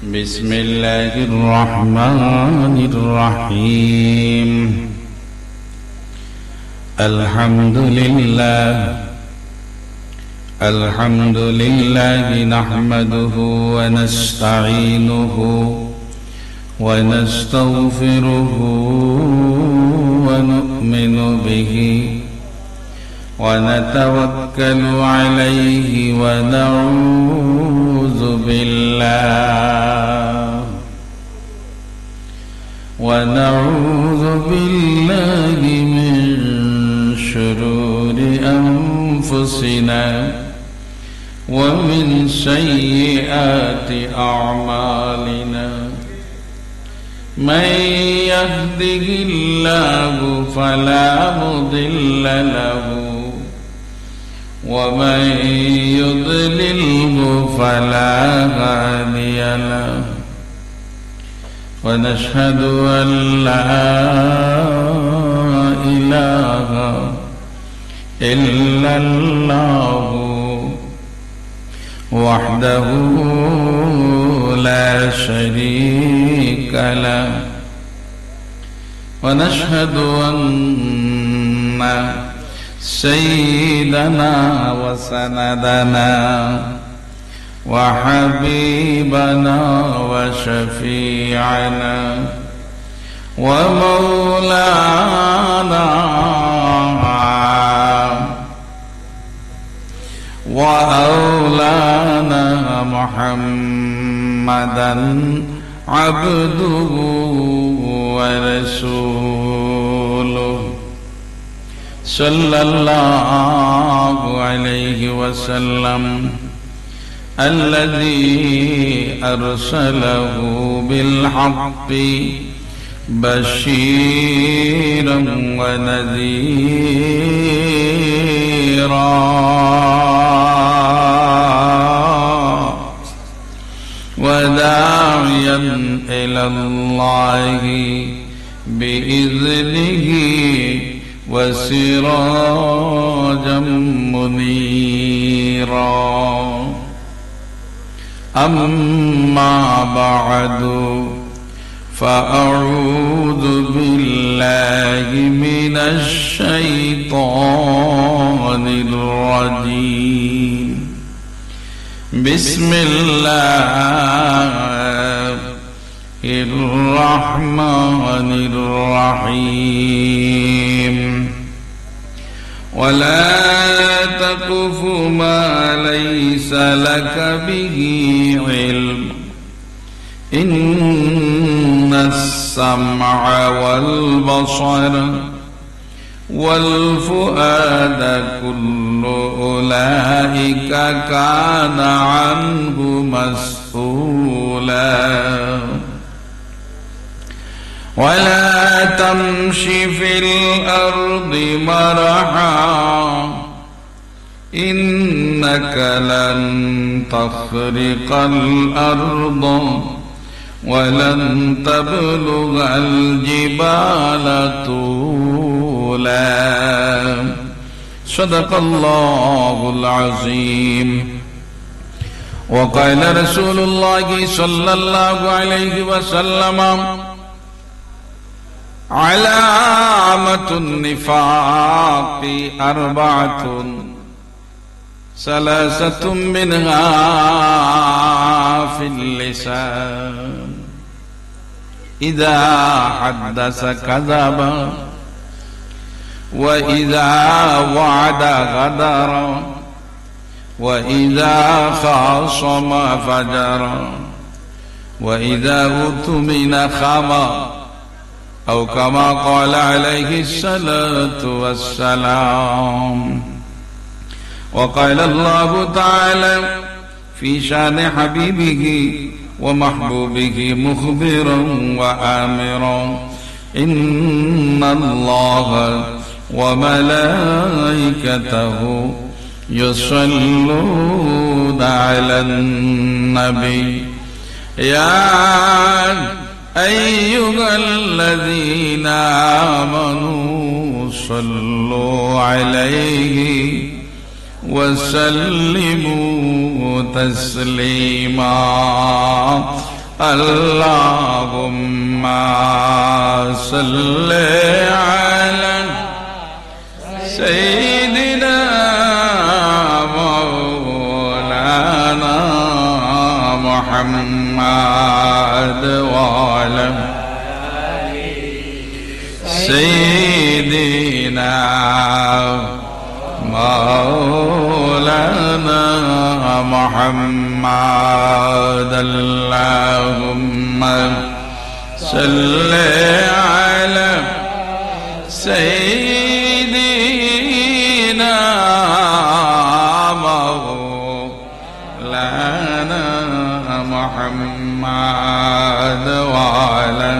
بسم الله الرحمن الرحيم الحمد لله نحمده ونستعينه ونستغفره ونؤمن به ونتوكل عليه ونعوذ بالله من شرور أنفسنا ومن سيئات أعمالنا من يهده الله فلا مضل له ومن يضلله فلا هادي له ونشهد أن لا إله إلا الله وحده لا شريك له ونشهد أن سيدنا وسندنا وحبيبنا وشفيعنا ومولانا وأولانا محمدا عبده ورسوله صلى الله عليه وسلم الذي أرسله بالحق بشيرا ونذيرا وداعيا إلى الله بإذنه وسراجا منيرا أما بعد فأعوذ بالله من الشيطان الرجيم بسم الله الرحمن الرحيم ولا تقف ما ليس لك به علم إن السمع والبصر والفؤاد كل أولئك كان عنه مسؤولا ولا تمش في الأرض مرحا إنك لن تخرق الأرض ولن تبلغ الجبال طولا صدق الله العظيم وقال رسول الله صلى الله عليه وسلم علامة النفاق أربعة ثلاثة منها في اللسان إذا حدث كذب وإذا وعد غدر وإذا خاصم فجر وإذا اؤتمن خان أو كما قال عليه الصلاة والسلام وقال الله تعالى في شان حبيبه ومحبوبه مخبرا وآمرا إن الله وملائكته يصلون على النبي يا أيها الذين آمنوا صلوا عليه وسلموا تسليما Allahumma salli ala Sayyidina Maulana Muhammad wa ala Sayyidina Maulana Muhammad. Allahumma salli ala Sayyidina Maulana Muhammad wa ala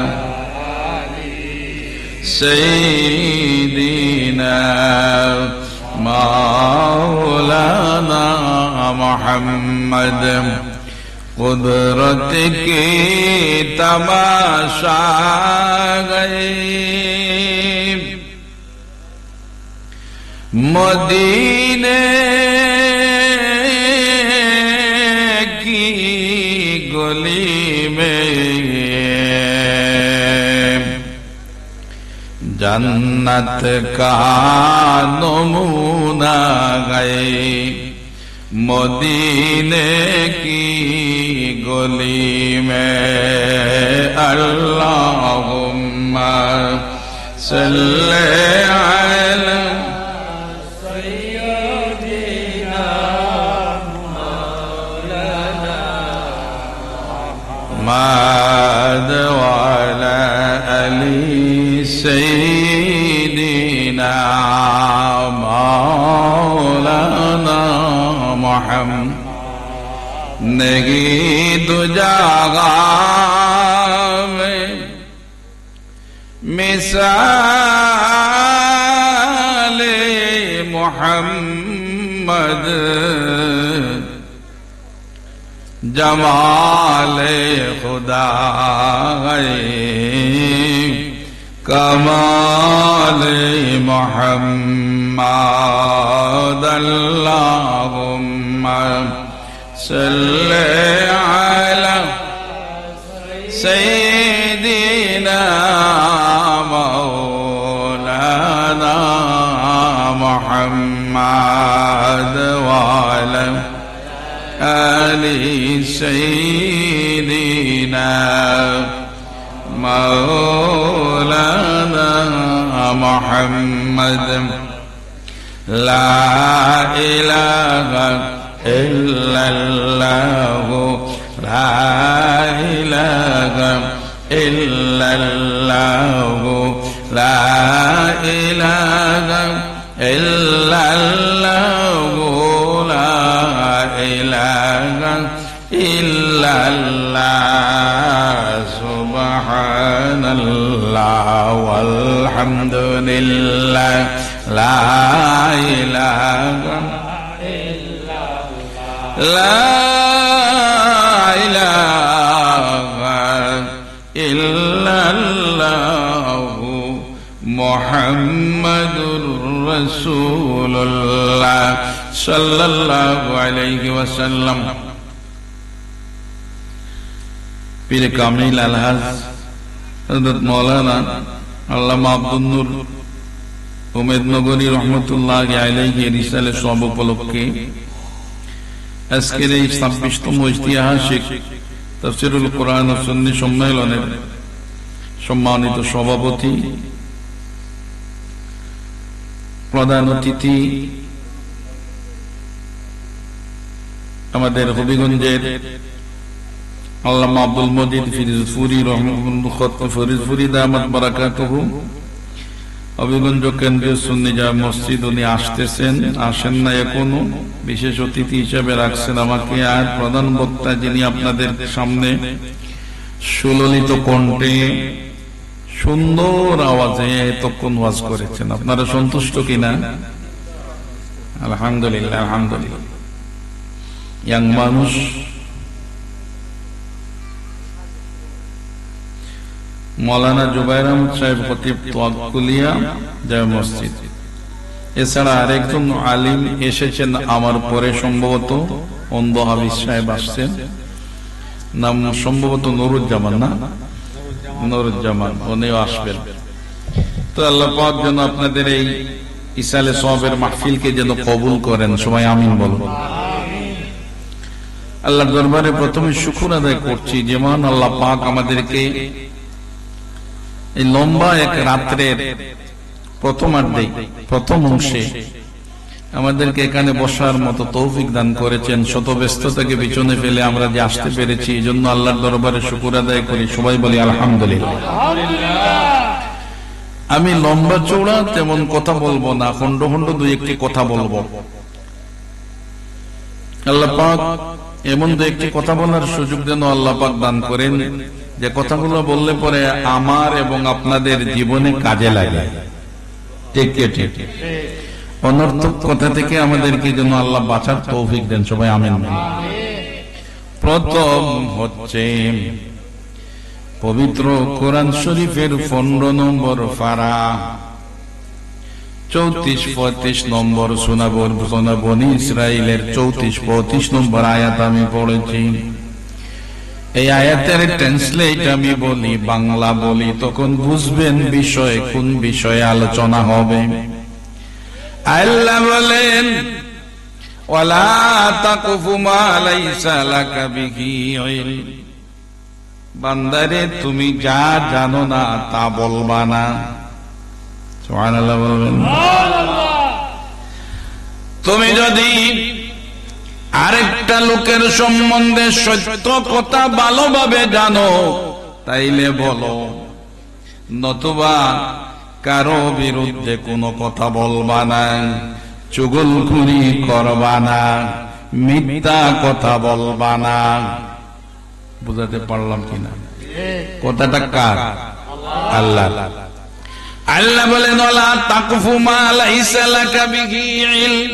Sayyidina Maulana Muhammad. कुदरत की तमाशा गई मदीने की गली में जन्नत का नमूना गए मदीने की गली में। अल्लाहुम्मा सल्ले अला सय्यिदिना मौलाना मुहम्मद व अला आलि सय्यिदिना मौलाना मुहम्मद। नहीं दुजागा में मिसाले मुहम्मद जमाले खुदा कमाले मुहम्मद। अल्लाहुम्मा सल्ले अला सय्यिदिना मौलाना मुहम्मद व अला आलि सय्यिदिना मौलाना मुहम्मद। ला इलाहा इल्लल्लाहु ला इलाहा इल्लल्लाहु ला इलाहा इल्लल्लाहु ला इलाहा इल्लल्लाह। सुब्हानल्लाह वल्हम्दुलिल्लाह ला इलाहा ला इलाहा इल्लल्लाहु मुहम्मदुर रसूलुल्लाह सल्लल्लाहु अलैहि वसल्लम। पीर कामिल अलहाज हज़रत मौलाना আল্লামা আব্দুল নূর উমেদনগরী রহমতুল্লাহ আলাইহি রিসালে সব উপলক্ষে আজকের এই 26তম ঐতিহাসিক তাফসীরুল কোরআন ও সুন্নাহ সম্মেলনের সম্মানিত সভাপতি, প্রধান অতিথি, আমাদের হবিগঞ্জের আল্লামা আব্দুল মজিদ ফিরোজপুরি ফিরোজপুরি দামাত বারাকাতুহু হবিগঞ্জ কেন্দ্রীয় সুন্নি জামে মসজিদ উনি আসতেছেন, আসেন না এখনো, বিশেষ অতিথি হিসেবে রাখছেন আমাকে। আর প্রধান বক্তা যিনি আপনাদের সামনে সুললিত কণ্ঠে সুন্দর আওয়াজে এতক্ষণ ওয়াজ করেছেন, আপনারা সন্তুষ্ট কিনা? আলহামদুলিল্লাহ আলহামদুলিল্লাহ। ইয়াং মানুষ, মৌলানা জুবাইর আহমদ সাহেব খতিব তোয়াক্কুলিয়া জামে মসজিদ, এছাড়া আরেকজন আলিম এসেছেন আমার পরে, সম্ভবত অন্ধ হাফিজ সাহেব আসছেন। নাম সম্ভবত নুরুজ্জামান, না নুরুজ্জামান, উনিও আসবেন। তো আল্লাহ পাক যেন আপনাদের এই ইসালে সওয়াবের মাহফিলকে যেন কবুল করেন, সবাই আমিন বলুন। আল্লাহর দরবারে প্রথমে শুকর আদায় করছি, যেমন আল্লাহ পাক আমাদেরকে এই লম্বা এক রাত্রের প্রথমার্ধে, প্রথম অংশে আমাদেরকে এখানে বসার মতো তৌফিক দান করেছেন। শত ব্যস্ততাকে পিছনে ফেলে আমরা যে আসতে পেরেছি, এই জন্য আল্লাহর দরবারে শুকর আদায় করি। সবাই বলি আলহামদুলিল্লাহ। আমি লম্বা চৌড়া তেমন কথা বলবো না, খন্ড খন্ড দুই একটি কথা বলবো। আল্লাহ পাক এমন দু একটি কথা বলার সুযোগ যেন আল্লাহ পাক দান করেন, যে কথাগুলো বললে পরে আমার এবং আপনাদের জীবনে কাজে লাগে। ঠিক ঠিক, অনর্থক কথা থেকে আমাদেরকে যেন আল্লাহ বাঁচার তৌফিক দেন, সবাই আমিন। প্রথম হচ্ছে পবিত্র কোরআন শরীফের 15 নম্বর পারা, 34-35 নম্বর সুরা বনী ইসরাইলের 34-35 নম্বর আয়াত আমি পড়েছি। এই আয়াতের ট্রান্সলেট আমি বলি, বাংলা বলি, তখন বুঝবেন বিষয় কোন বিষয়ে আলোচনা হবে। আল্লাহ বলেন, ওয়ালা তাকফু মা লাইসা লাকা বিহি ইলম, বান্দারে তুমি যা জানো না তা বলবা না। সুবহানাল্লাহ বলবেন। তুমি যদি আরেকটা লোকের সম্বন্ধে সত্য কথা ভালোভাবে জানো তাইলে বলো, নতুবা কারো বিরুদ্ধে কোনো কথা বলবা না, চুগলখুরি করবা না, মিথ্যা কথা বলবা না। বুঝাতে পারলাম কিনা? কথাটা কার? আল্লাহ। আল্লাহ বলেন, ওয়ালা তাকফু মা লাইসা লাকা বিহি ইলম,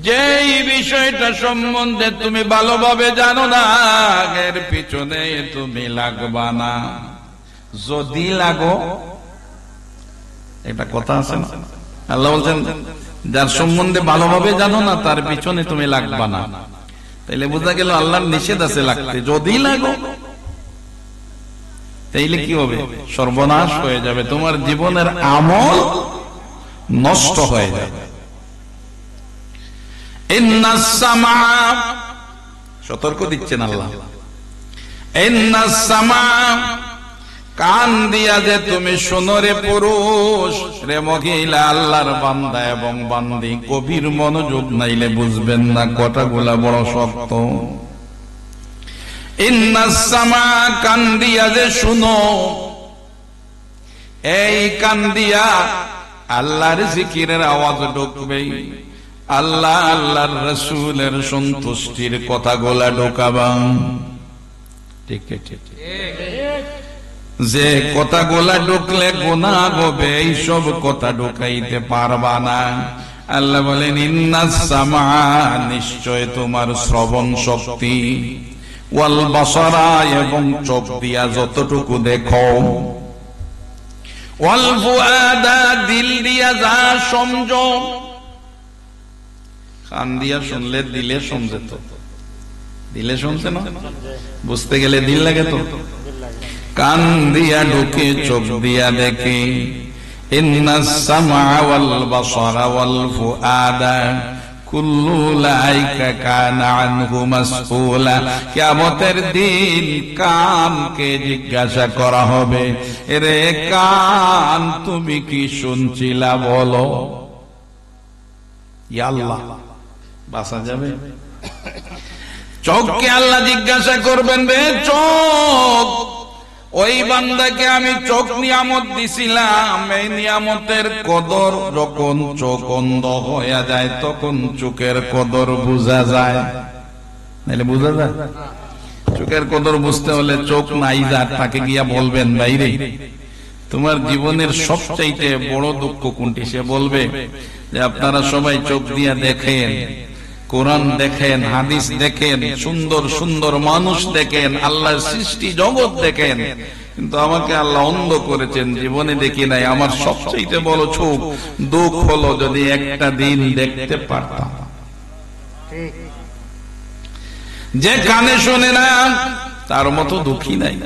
যেই বিষয়টা সম্বন্ধে তুমি ভালোভাবে জানো না এর পিছনে তুমি লাগবা না। যদি লাগো, এটা কথা আছে না? আল্লাহ বলছেন, যার সম্বন্ধে ভালোভাবে জানো না তার পিছনে তুমি লাগবা না। তাইলে বোঝা গেল আল্লাহর নিষেধ আছে লাগতে। যদি লাগো তাইলে কি হবে? সর্বনাশ হয়ে যাবে, তোমার জীবনের আমল নষ্ট হয়ে যাবে। ইন্নাস সামা, সতর্ক দিচ্ছেন আল্লাহ, ইন্নাস সামা, কান দিয়া যে তুমি শোনো রে পুরুষ, রে মহিলা, আল্লাহর বান্দা এবং বান্দি, গভীর মনোযোগ নাইলে বুঝবেন না, কথাগুলা বড় শক্ত। ইন্নাস সামা, কান দিয়া যে শুনো, এই কান দিয়া আল্লাহর জিকিরের আওয়াজ ঢুকবে, আল্লাহ আল্লাহর রাসূলের সন্তুষ্টির কথাগুলা ঢোকাবা। ঠিক ঠিক, যে কথাগুলা ঢুকলে গুনাহ হবে এইসব কথা ঢুকাইতে পারবা না। আল্লাহ বলেন, ইন্নাস সামা, নিশ্চয় তোমার শ্রবণ শক্তি, ওয়াল বাসারা, এবং চোখ দিয়া যতটুকু দেখো, ওয়াল ফুআদা, দিল দিয়া যা সমঝো। কান দিয়া শুনলে দিলে সমঝে, তো দিলে শুনছে না, বুঝতে গেলে দিল লাগে তো। কান দিয়া ঢুকে, চোখ দিয়া দেখে। ইন্নাস সামা ওয়াল বাসারা ওয়াল ফুআদা কুল্লু লাইকা কানা আনহু মাসউলা, কিয়ামতের দিন কানকে জিজ্ঞাসা করা হবে, রে কান তুমি কি শুনছিলা বলো। ইয়া আল্লাহ, বাঁচা যাবে? চোখকে আল্লাহ জিজ্ঞাসা করবেন, রে চোখ, ওই বান্দাকে আমি চোখ নিয়ামত দিছিলাম, এই নিয়ামতের কদর যখন চোখ অন্ধ হয়ে যায় তখন চোখের কদর বোঝা যায়, নাইলে বোঝা যায়? চোখের কদর বুঝতে হলে চোখ নাই যার তাকে গিয়া বলবেন, বাইরে তোমার জীবনের সবচাইতে বড় দুঃখ কোনটি? সে বলবে যে আপনারা সবাই চোখ দিয়া দেখেন, কোরআন দেখেন, হাদিস দেখেন, সুন্দর সুন্দর মানুষ দেখেন, আল্লাহর সৃষ্টি জগৎ দেখেন, কিন্তু আমাকে আল্লাহ অন্ধ করেছেন, জীবনে দেখি নাই। আমার সবচেয়ে বড় চোখ, দুঃখ হলো যদি একটা দিন দেখতে পারতাম। যে কানে শুনে না তার মতো দুঃখী নাই।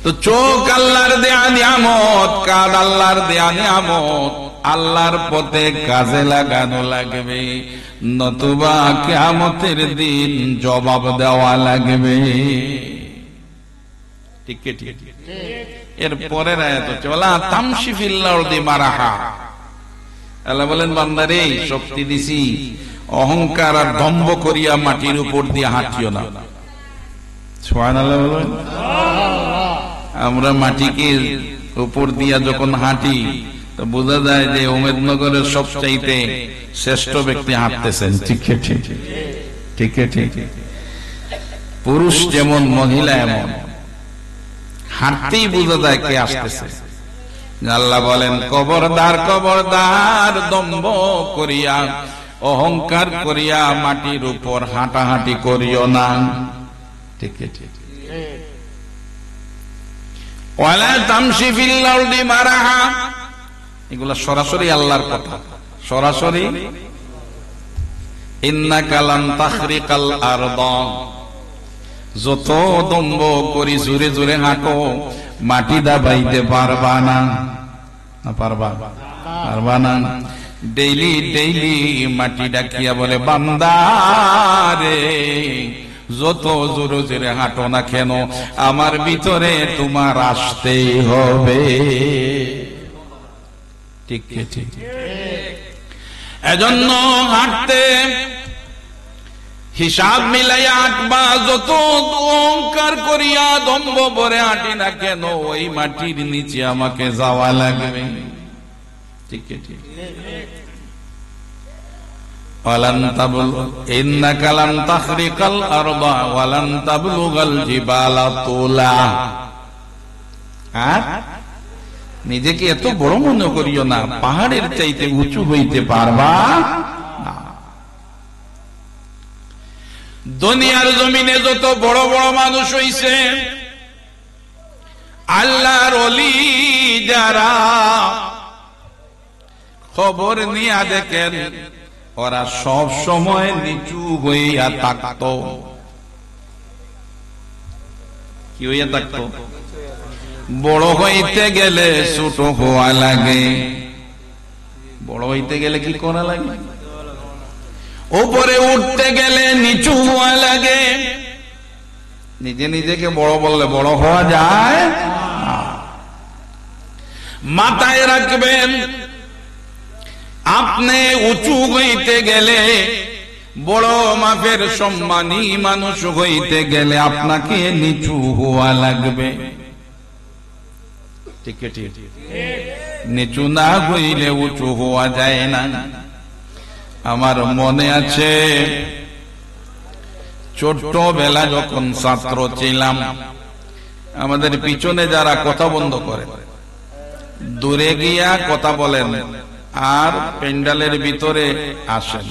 তো চোখ আল্লাহর দেয়া নিয়ামত, কাঁধ আল্লাহর দেয়া নিয়ামত, আল্লাহর পথে কাজে লাগানো লাগবে, নতুবা কিয়ামতের দিন জবাব দেওয়া লাগবে। ঠিক ঠিক। এর পরের আয়াত হচ্ছে ওয়ালা তামশি ফিল আরদি মারাহা। আল্লাহ বলেন বান্দারে শক্তি দিছি, অহংকার আর দম্ভ করিয়া মাটির উপর দিয়ে হাঁটিও না। সুবহানাল্লাহ বলেন। আমরা মাটিকে উপর দিয়া যখন হাঁটি তো বোঝা যায় যে উমেদনগরের সবচাইতে শ্রেষ্ঠ ব্যক্তি হাঁটতেছেন। ঠিক ঠিক ঠিক ঠিক। পুরুষ যেমন মহিলা এমন, হাঁটতেই বোঝা যায় কে আসতেছে। আল্লাহ বলেন খবরদার খবরদার, দম্ভ করিয়া অহংকার করিয়া মাটির উপর হাঁটাহাঁটি করিও না। ঠিক ঠিক। ওয়ালা তামশি ফিল আরদি মারাহা, এগুলা সরাসরি আল্লাহর কথা, সরাসরি। ইন্নাকা লান তাখরিকাল আরদা, যত দম্ভ করি জোরে জোরে হাঁটো মাটি দাবাইতে পারবা না। পারবা পারবা না। ডেইলি ডেইলি মাটি ডাকিয়া বলে বান্দা রে, যত জোরে জোরে হাঁটো না কেন আমার ভিতরে তোমার আসতেই হবে। ঠিক ঠিক। এজন্য হাঁটতে হিসাব মিলাইয়া হাঁটবা, যত অহংকার করিয়া দম্ভ ভরে হাঁটি না কেন ওই মাটির নিচে আমাকে যাওয়া লাগবে। ঠিক ঠিক। ওয়ালান তাবলু ইন্নাকা লান তাখরিকাল আরদা ওয়ালান তাবলুগাল জিবালা তুলা। আর নিজেকে এত বড় মনে করিও না, পাহাড়ের চাইতে উঁচু হইতে পারবা না। দুনিয়ার জমিনে যত বড় বড় মানুষ হইছে, আল্লাহর ওলি যারা, খবর নিয়া দেখেন ওরা সব সময় নিচু হইয়া থাকত। কি হইয়া থাকত? বড় হইতে গেলে ছোট হওয়া লাগে। বড় হইতে গেলে কি করা লাগে? উপরে উঠতে গেলে নিচু হওয়া লাগে। নিজে নিজেকে বড় বললে বড় হওয়া যায়? মাথায় রাখবেন, আপনি উঁচু হইতে গেলে, বড় মাপের সম্মানী মানুষ হইতে গেলে আপনাকে নিচু হওয়া লাগবে। ঠিক ঠিক। নিচু না হইলে উঁচু হওয়া যায় না। আমার মনে আছে ছোট্টবেলা যখন ছাত্র ছিলাম, আমাদের পিছনে যারা কথা বন্ধ করে দূরে গিয়া কথা বলেন আর প্যান্ডেলের ভিতরে আসেন,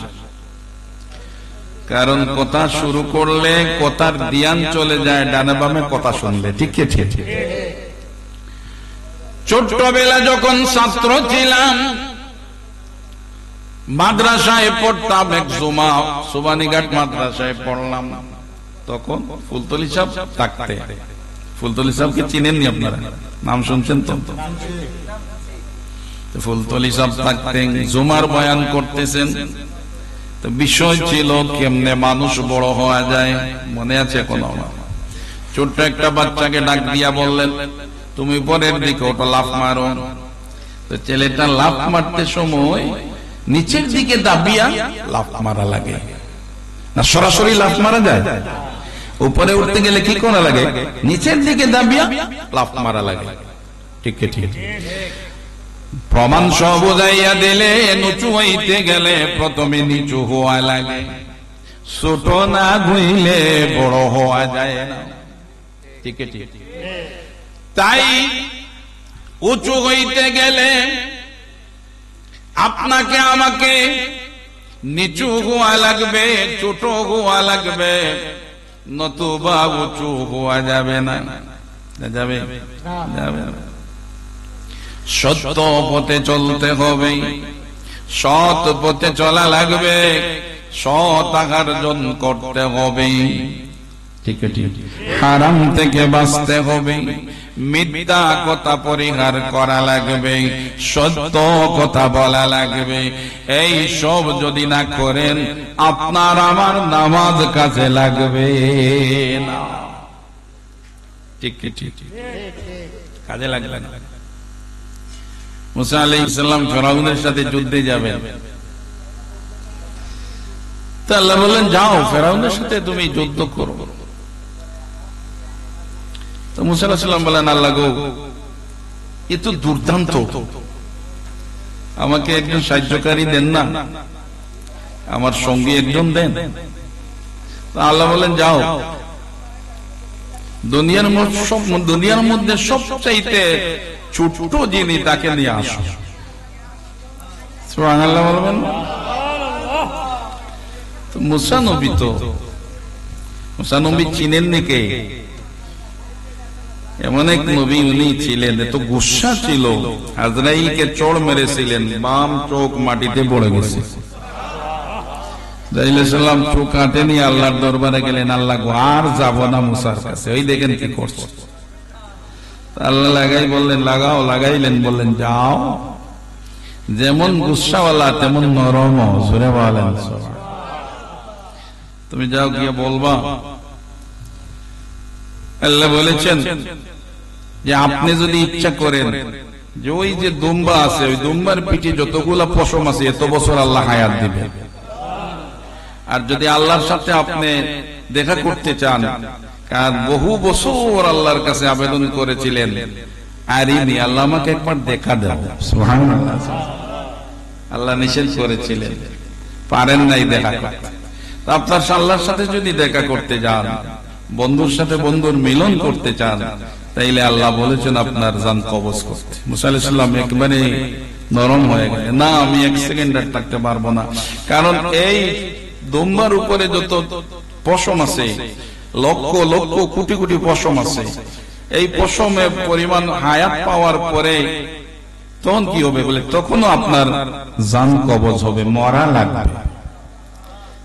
কারণ কথা শুরু করলে কথার ধ্যান চলে যায় ডানে বামে কথা শুনলে। ঠিক ঠিক। ছোট্টবেলা যখন ছাত্র ছিলাম, মাদ্রাসায় পড়তাম, এক জুমা সুবানীঘাট মাদ্রাসায় পড়লাম। তখন ফুলতলি সাহেব থাকতে, ফুলতলি সাহেবকে চিনেননি আপনারা? নাম শুনছেন তো? ফুলতলি সাহেব থাকতেন, জুমার বয়ান করতেছেন। তো বিষয় ছিল কেমনে মানুষ বড় হওয়া যায়। মনে আছে কোনো? ছোট্ট একটা বাচ্চাকে ডাক দিয়া বললেন, তুমি পরের দিকে ওটা লাফ মারো। তো ছেলেটা লাফ মারতে সময় নিচের দিকে দাবিয়া লাফ মারা লাগে না, সরাসরি লাফ মারা যায়? উপরে উঠতে গেলে কি করা লাগে? নিচের দিকে দাবিয়া লাফ মারা লাগে। ঠিক ঠিক। প্রমাণ সহ বুঝাইয়া দিলে, নিচু হইতে গেলে প্রথমে নিচু হওয়া লাগে, ছোট না হইলে বড় হওয়া যায় না। ঠিক ঠিক। তাই উঁচু হইতে গেলে আপনাকে আমাকে নিচু হওয়া লাগবে, ছোট হওয়া লাগবে, নতুবা উঁচু হওয়া যাবে না। যাবে যাবে। সত্য পথে চলতে হবে, সৎ পথে চলা লাগবে, সৎ আহার্জন করতে হবে। ঠিক ঠিক। হারাম থেকে বাঁচতে হবে, মিথ্যা কথা পরিহার করা লাগবে, সত্য কথা বলা লাগবে। এই সব যদি না করেন আপনার আমার নামাজ কাজে লাগবে না। ঠিক ঠিক, কাজে লাগবে না। মুসা আলাইহিস সালাম ফেরাউনের সাথে যুদ্ধে যাবেন, তো আল্লাহ বললেন যাও ফেরাউনের সাথে তুমি যুদ্ধ করো। তো মুসা আলাইহিস সালাম বলেন আল্লাহ গো, এ তো দুর্দান্ত, আমাকে একজন সাহায্যকারী দেন না, আমার সঙ্গী একজন দেন। তো আল্লাহ বলেন যাও, দুনিয়ার মধ্যে সবচাইতে ছোট যিনি তাকে নিয়ে আসো। সুবহানাল্লাহ বলবেন। মুসা নবী তো, মুসা নবী চিনেন নাকি? এমন এক নবী উনি ছিলেন, এত গুসা ছিল, আজরাইলকে চড় মেরেছিলেন, বাম চোখ মাটিতে পড়ে গেছে। সাল্লাম চোখ কাটে নিয়ে আল্লাহর দরবারে গেলেন, আল্লাহ আর যাব না মুসার কাছে, ওই দেখেন কি করছে। আল্লাহ লাগাই বললেন লাগাও, লাগাইলেন, বললেন যাও, যেমন গুসাওয়ালা তেমন নরম, জোরে বলেন তুমি যাও, গিয়ে বলবা আল্লাহ বলেছেন যে আপনি যদি ইচ্ছা করেন যে ওই যে দুম্বা আছে, ওই দুম্বার পিঠে যতগুলা পশম আছে এত বছর আল্লাহ হায়াত দিবে। আর যদি আল্লাহর সাথে আপনি দেখা করতে চান, কারণ বহু বছর আল্লাহর কাছে আবেদন করেছিলেন, আরিনি, আল্লাহ আমাকে একবার দেখা দাও। সুবহানাল্লাহ, আল্লাহ নিষেধ করেছিলেন, পারেন নাই দেখা করতে। আপনার আল্লাহর সাথে যদি দেখা করতে যান, বন্ধুর সাথে বন্ধুর মিলন করতে চান, তাইলে আল্লাহ বলেছেন আপনার জান কবজ করতে। মুসা আলাইহিস সালাম একবারে নরম হয়ে গেলেন, না আমি এক সেকেন্ড আর থাকতে পারবো না, কারণ এই দুম্বার উপরে যত পশম আছে, লক্ষ লক্ষ কোটি কোটি পশম আছে, এই পশমের পরিমাণ হায়াত পাওয়ার পরে তখন কি হবে বলে, তখনও আপনার জান কবজ হবে, মরা লাগবে।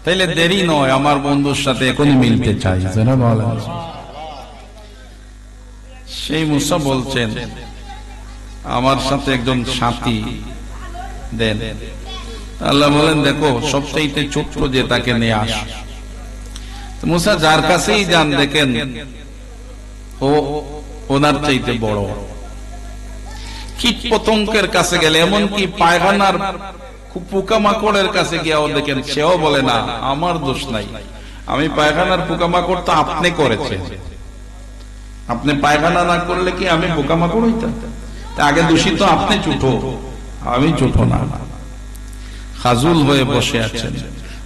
তাইলে দেরি নয়, আমার বন্ধুর সাথে এখনই মিলতে চাই। সেই মুসা বলছেন আমার সাথে একজন সাথী দেন। আল্লাহ বলেন দেখো সবচাইতে ছোট্ট যে তাকে নিয়ে আস। মুসা যার কাছেই যান দেখেন ও ওনার চাইতে বড়। কীট পতঙ্গের কাছে গেলে, এমনকি পায়খানার পোকামাকড়ের কাছে গিয়েও দেখেন সেও বলে না আমার দোষ নাই, আমি পায়খানার পোকামাকড় তো আপনি করেছেন, আপনি পায়খানা না করলে কি আমি পোকামাকড় হইতাম? আগে দোষী তো আপনি, ছোট আমি ছোট না। খাজুল হয়ে বসে আছেন,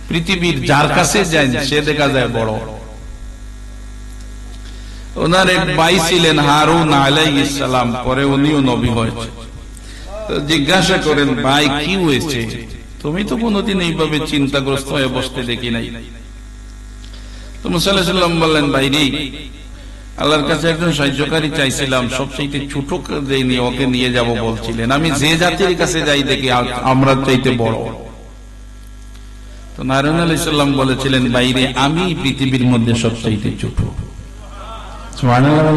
পৃথিবীর যার কাছে যান সে দেখা যায় বড়। ওনার এক ভাই ছিলেন হারুন আলাইহিস সালাম, পরে উনিও নবী হয়েছে। জিজ্ঞাসা করেন ভাই কি হয়েছে, তুমি তো কোনোদিন এইভাবে চিন্তাগ্রস্ত হয়ে বসতে দেখি নাই। তো মুসা আলাইহিস সালাম বললেন ভাই রে, আল্লাহর কাছে একজন সাহায্যকারী চাইছিলাম, সবচেয়ে ছোট দেয়নি, ওকে নিয়ে যাব বলছিলেন, আমি যে জাতির কাছে যাই দেখি আমরা চাইতে বড়। তো নারায়ণ আলাইহিস সালাম বলেছিলেন বাইরে আমি পৃথিবীর মধ্যে সবচাইতে ছোট। সুবহানাল্লাহ।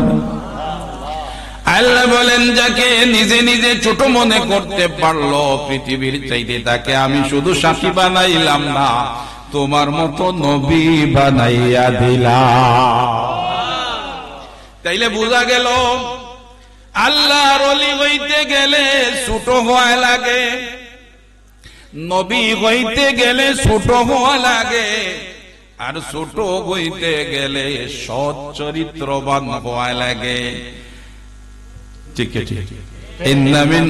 আল্লাহ বলেন যাকে নিজে নিজে ছোট মনে করতে পারলো পৃথিবীর চাইতে, তাকে আমি শুধু সাথী বানাইলাম না, তোমার মতো নবী বানাইয়া দিলাম। তাইলে বোঝা গেল আল্লাহর ওলি হইতে গেলে ছোট হওয়া লাগে, নবী হইতে গেলে ছোট হওয়া লাগে, আর ছোট হইতে গেলে সৎ চরিত্রবান হওয়া লাগে। ঠিক ঠিক। ইন্না মিন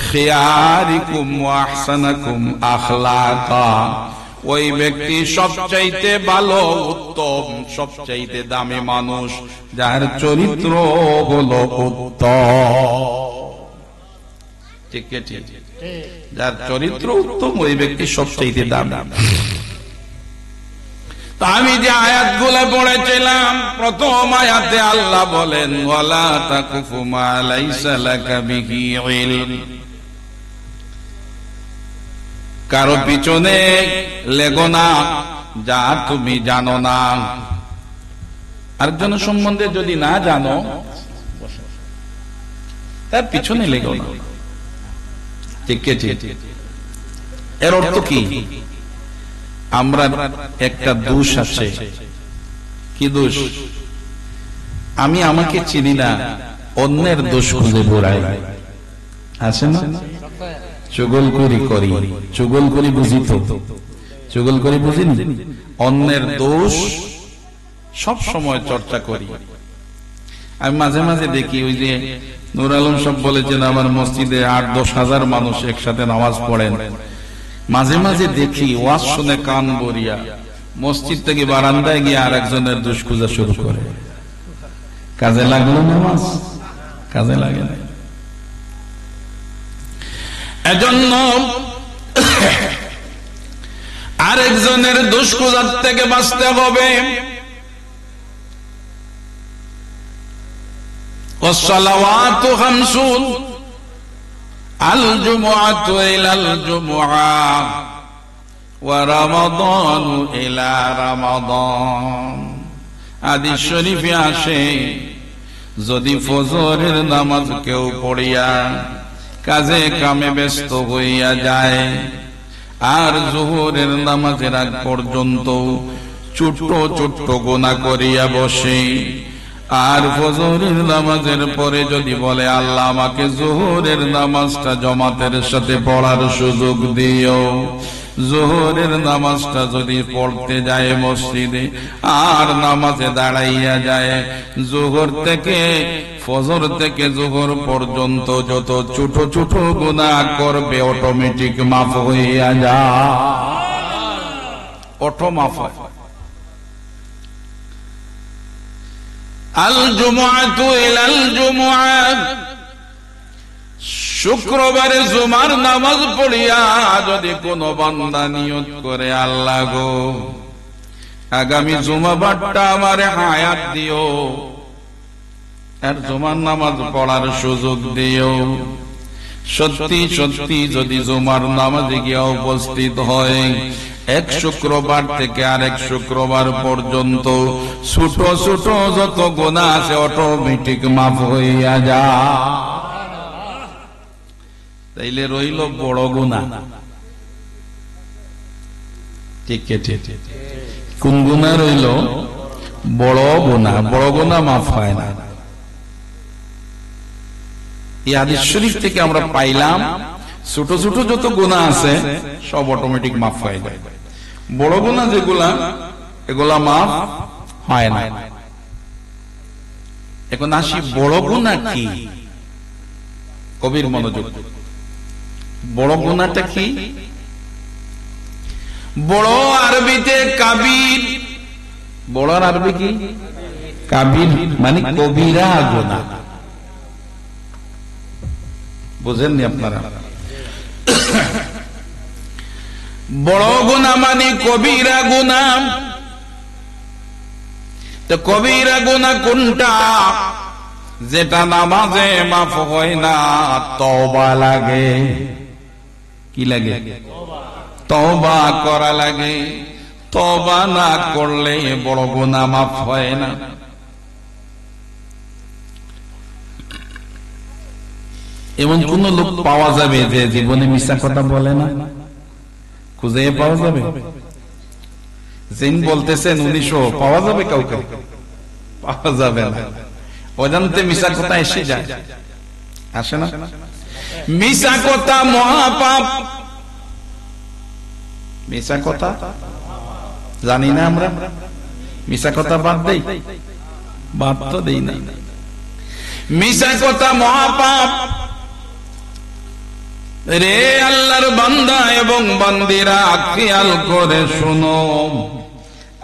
খিয়ারিকুম ওয়া আহসানাকুম আখলাকা, ওই ব্যক্তি সবচাইতে ভালো, উত্তম, সবচাইতে দামি মানুষ যার চরিত্র হলো উত্তম। ঠিক ঠিক, যার চরিত্র উত্তম ওই ব্যক্তি সবচাইতে দামি। তো আমি যে আয়াতগুলো পড়েছিলাম, প্রথম আয়াতে আল্লাহ বলেন ওয়ালা তাকুফু মা লাইসা লাকা বিহি ইলম, কারো পিছনে লেগো না যা তুমি জানো না। আরেকজনের সম্বন্ধে যদি না জানো তার পিছনে লেগো না। ঠিক ঠিক। এর অর্থ কি? আমরা একটা দোষ আছে। কি দোষ? আমি আমাকে চিনি না, অন্যের দোষ খুঁজে বেড়াই। আছে না? চুগলখড়ি করি। চুগলখড়ি বুঝি তো? চুগলখড়ি বুঝিনি? অন্যের দোষ সব সময় চর্চা করি। আমি মাঝে মাঝে দেখি, ওই যে নূর আলম সব বলেছেন আমার মসজিদে 8-10 হাজার মানুষ একসাথে নামাজ পড়েন। মাঝে মাঝে দেখি ওয়াজ শুনে কান ভরিয়া মসজিদ থেকে বারান্দায় গিয়ে আর একজনের দোষ খোঁজা শুরু করে। কাজে লাগলো নামাজ? কাজে লাগে না। এজন্য আরেকজনের দোষ খোঁজার থেকে বাঁচতে হবে। والصلوات 5 الجمعة إلى الجمعة ورمضان إلى رمضان। হাদিস শরীফে আসে, যদি ফজরের নামাজ কেউ পড়িয়া কাজে কামে ব্যস্ত হইয়া যায় আর যোহরের নামাজের আগ পর্যন্ত ছোট্ট ছোট্ট গুনাহ করিয়া বসে, আর ফজরের নামাজের পরে যদি বলে আল্লাহ আমাকে যোহরের নামাজটা জামাতের সাথে পড়ার সুযোগ দিও, যোহরের নামাজটা যদি পড়তে যায় মসজিদে আর নামাজে দাঁড়াইয়া যায়, যোহর থেকে ফজর থেকে যোহর পর্যন্ত যত ছোট ছোট গুনাহ করবে অটোমেটিক মাফ হইয়া যায়। অটো মাফ হয়। আল জুমআতু ইলাল জুমআ, শুক্রবারে জুমার নামাজ পড়িয়া যদি কোন বান্দা নিয়ত করে আল্লাহ গো আগামী জুমাবারটা আমারে হায়াত দিও আর জুমার নামাজ পড়ার সুযোগ দিও, সত্যি সত্যি যদি জুমার নামাজে গিয়ে উপস্থিত হয়, এক শুক্রবার থেকে আরেক শুক্রবার পর্যন্ত ছোট ছোট যত গুনাহ আছে অটোমেটিক মাফ হইয়া যায়। তাইলে রইল বড় গুনাহ। ঠিক ঠিক। কোন গুনাহ রইল? বড় গুনাহ। বড় গুনাহ মাফ হয় না। এই হাদিস শরীফ থেকে আমরা পাইলাম ছোট ছোট যত গুনাহ আছে সব অটোমেটিক মাফ হয়ে যায়। বড় গুনাহ যেগুলা এগুলা মাফ হয় না। এখন আসি বড় গুনাহ কি? কবির মনোযোগ। বড় গুনাহটা কি? বড় আরবিতে কাবীর। বড় আরবি কি? কাবীর মানে কবিরা গুনাহ। বুঝেননি আপনারা? বড় গুনাহ মানে কবিরা গুনাহ। তো কবিরা গুনাহ কোনটা? যেটা নামাজে মাফ হয় না, তওবা লাগে। কি লাগে? তওবা করা লাগে। তওবা না করলে বড় গুনাহ মাফ হয় না। এমন কোন লোক পাওয়া যাবে যে জীবনে মিথ্যা কথা বলে না? খুঁজে পাওয়া যাবে? যিনি বলতেছেন 1900 পাওয়া যাবে? কাউকে পাওয়া যাবে না। অজান্তে মিথ্যা কথা এসে যায়, আসে না? মিথ্যা কথা মহাপাপ। মিথ্যা কথা জানি না আমরা? মিথ্যা কথা বাদ দেই? বাদ তো দেই না। মিথ্যা কথা মহাপাপ। রে আল্লাহর বান্দা এবং বান্দিরা খেয়াল করে শোনো,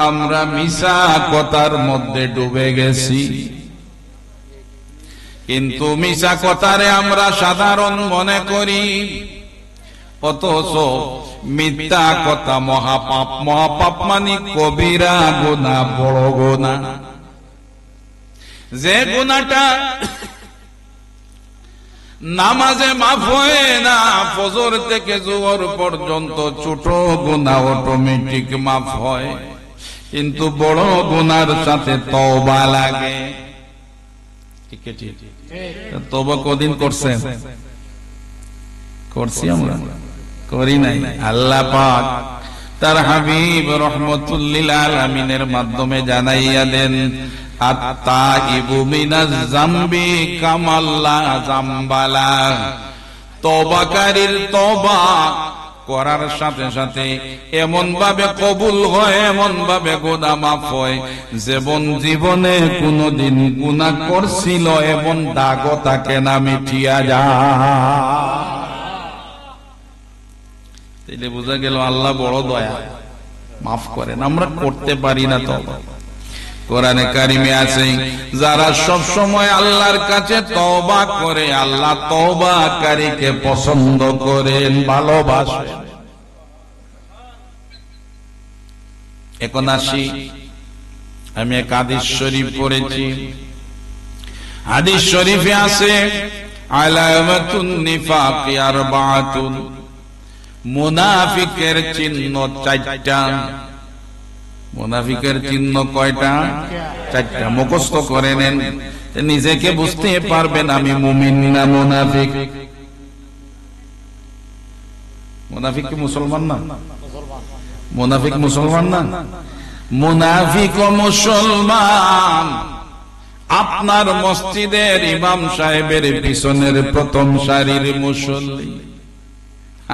আমরা মিথ্যা কথার মধ্যে ডুবে গেছি। কিন্তু মিথ্যা কথারে আমরা সাধারণ মনে করি, অথচ মিথ্যা কথা মহাপাপ। মহাপাপ মানে কবিরা গুনাহ, বড় গুনাহ। যে গুনাহটা নামাজে মাফ হয় না, ফজর থেকে জোহর পর্যন্ত ছোট গুনাহ অটোমেটিক মাফ হয়। কিন্তু বড় গুনার সাথে তওবা লাগে। তওবা কদিন করছেন? করছি আমরা? করি নাই। আল্লাহ পাক তার হাবিব রাহমাতুল লিল আলামিনের মাধ্যমে জানাইয়া দেন, আত-তাইবু মিনাজ যামবি কামাল্লা যামবালা। তওবাকারীর তওবা করার সাথে সাথে এমন ভাবে কবুল হয়, এমন ভাবে গুনাহ মাফ হয়, যেমন জীবনে কোনদিন গুনাহ করছিল এমন দাগও তাকে না মিটিয়া যায়। তাইলে বোঝা গেল আল্লাহ বড় দয়া, মাফ করেন। আমরা করতে পারি না। তওবা কোরআনে কারিমে আছে, যারা সব সময় আল্লাহর কাছে তওবা করে আল্লাহ তওবাকারীকে পছন্দ করেন, ভালোবাসেন। এখন আসি, আমি এক হাদিস শরীফ পড়েছি। হাদিস শরীফে আছে, আলামাতুন নিফাকি আরবাআতুন, মুনাফিকের চিহ্ন চারটা। মুনাফিকের চিহ্ন কয়টা? চারটা। মুখস্থ করে নেন, নিজেকে বুঝতে পারবেন আমি মুমিন না মুনাফিক। মুনাফিক কি মুসলমান না? মুনাফিক মুসলমান না? মুনাফিক ও মুসলমান আপনার মসজিদের ইমাম সাহেবের পিছনের প্রথম সারির মুসল্লি,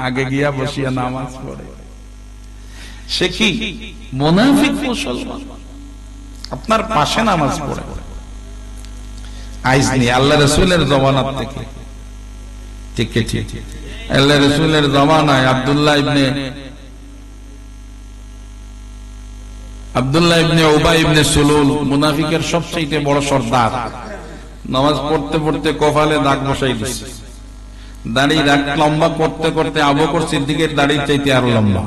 আগে গিয়া বসিয়া নামাজ পড়ে, সে কি মুনাফিক মুসলমান? আপনার পাশে নামাজ পড়ে। আইজনি আল্লাহ রাসূলের জমানাত থেকে, ঠিক ঠিক আল্লাহ রাসূলের জমানায় আব্দুল্লাহ ইবনে উবাই ইবনে সুলুল, মুনাফিকের সবচেয়ে বড় সর্দার, নামাজ পড়তে পড়তে কপালে দাগ বসাই দিছে। দাড়ি দাগ লম্বা করতে করতে আবু বকর সিদ্দিকের দাড়ির চাইতে আরো লম্বা।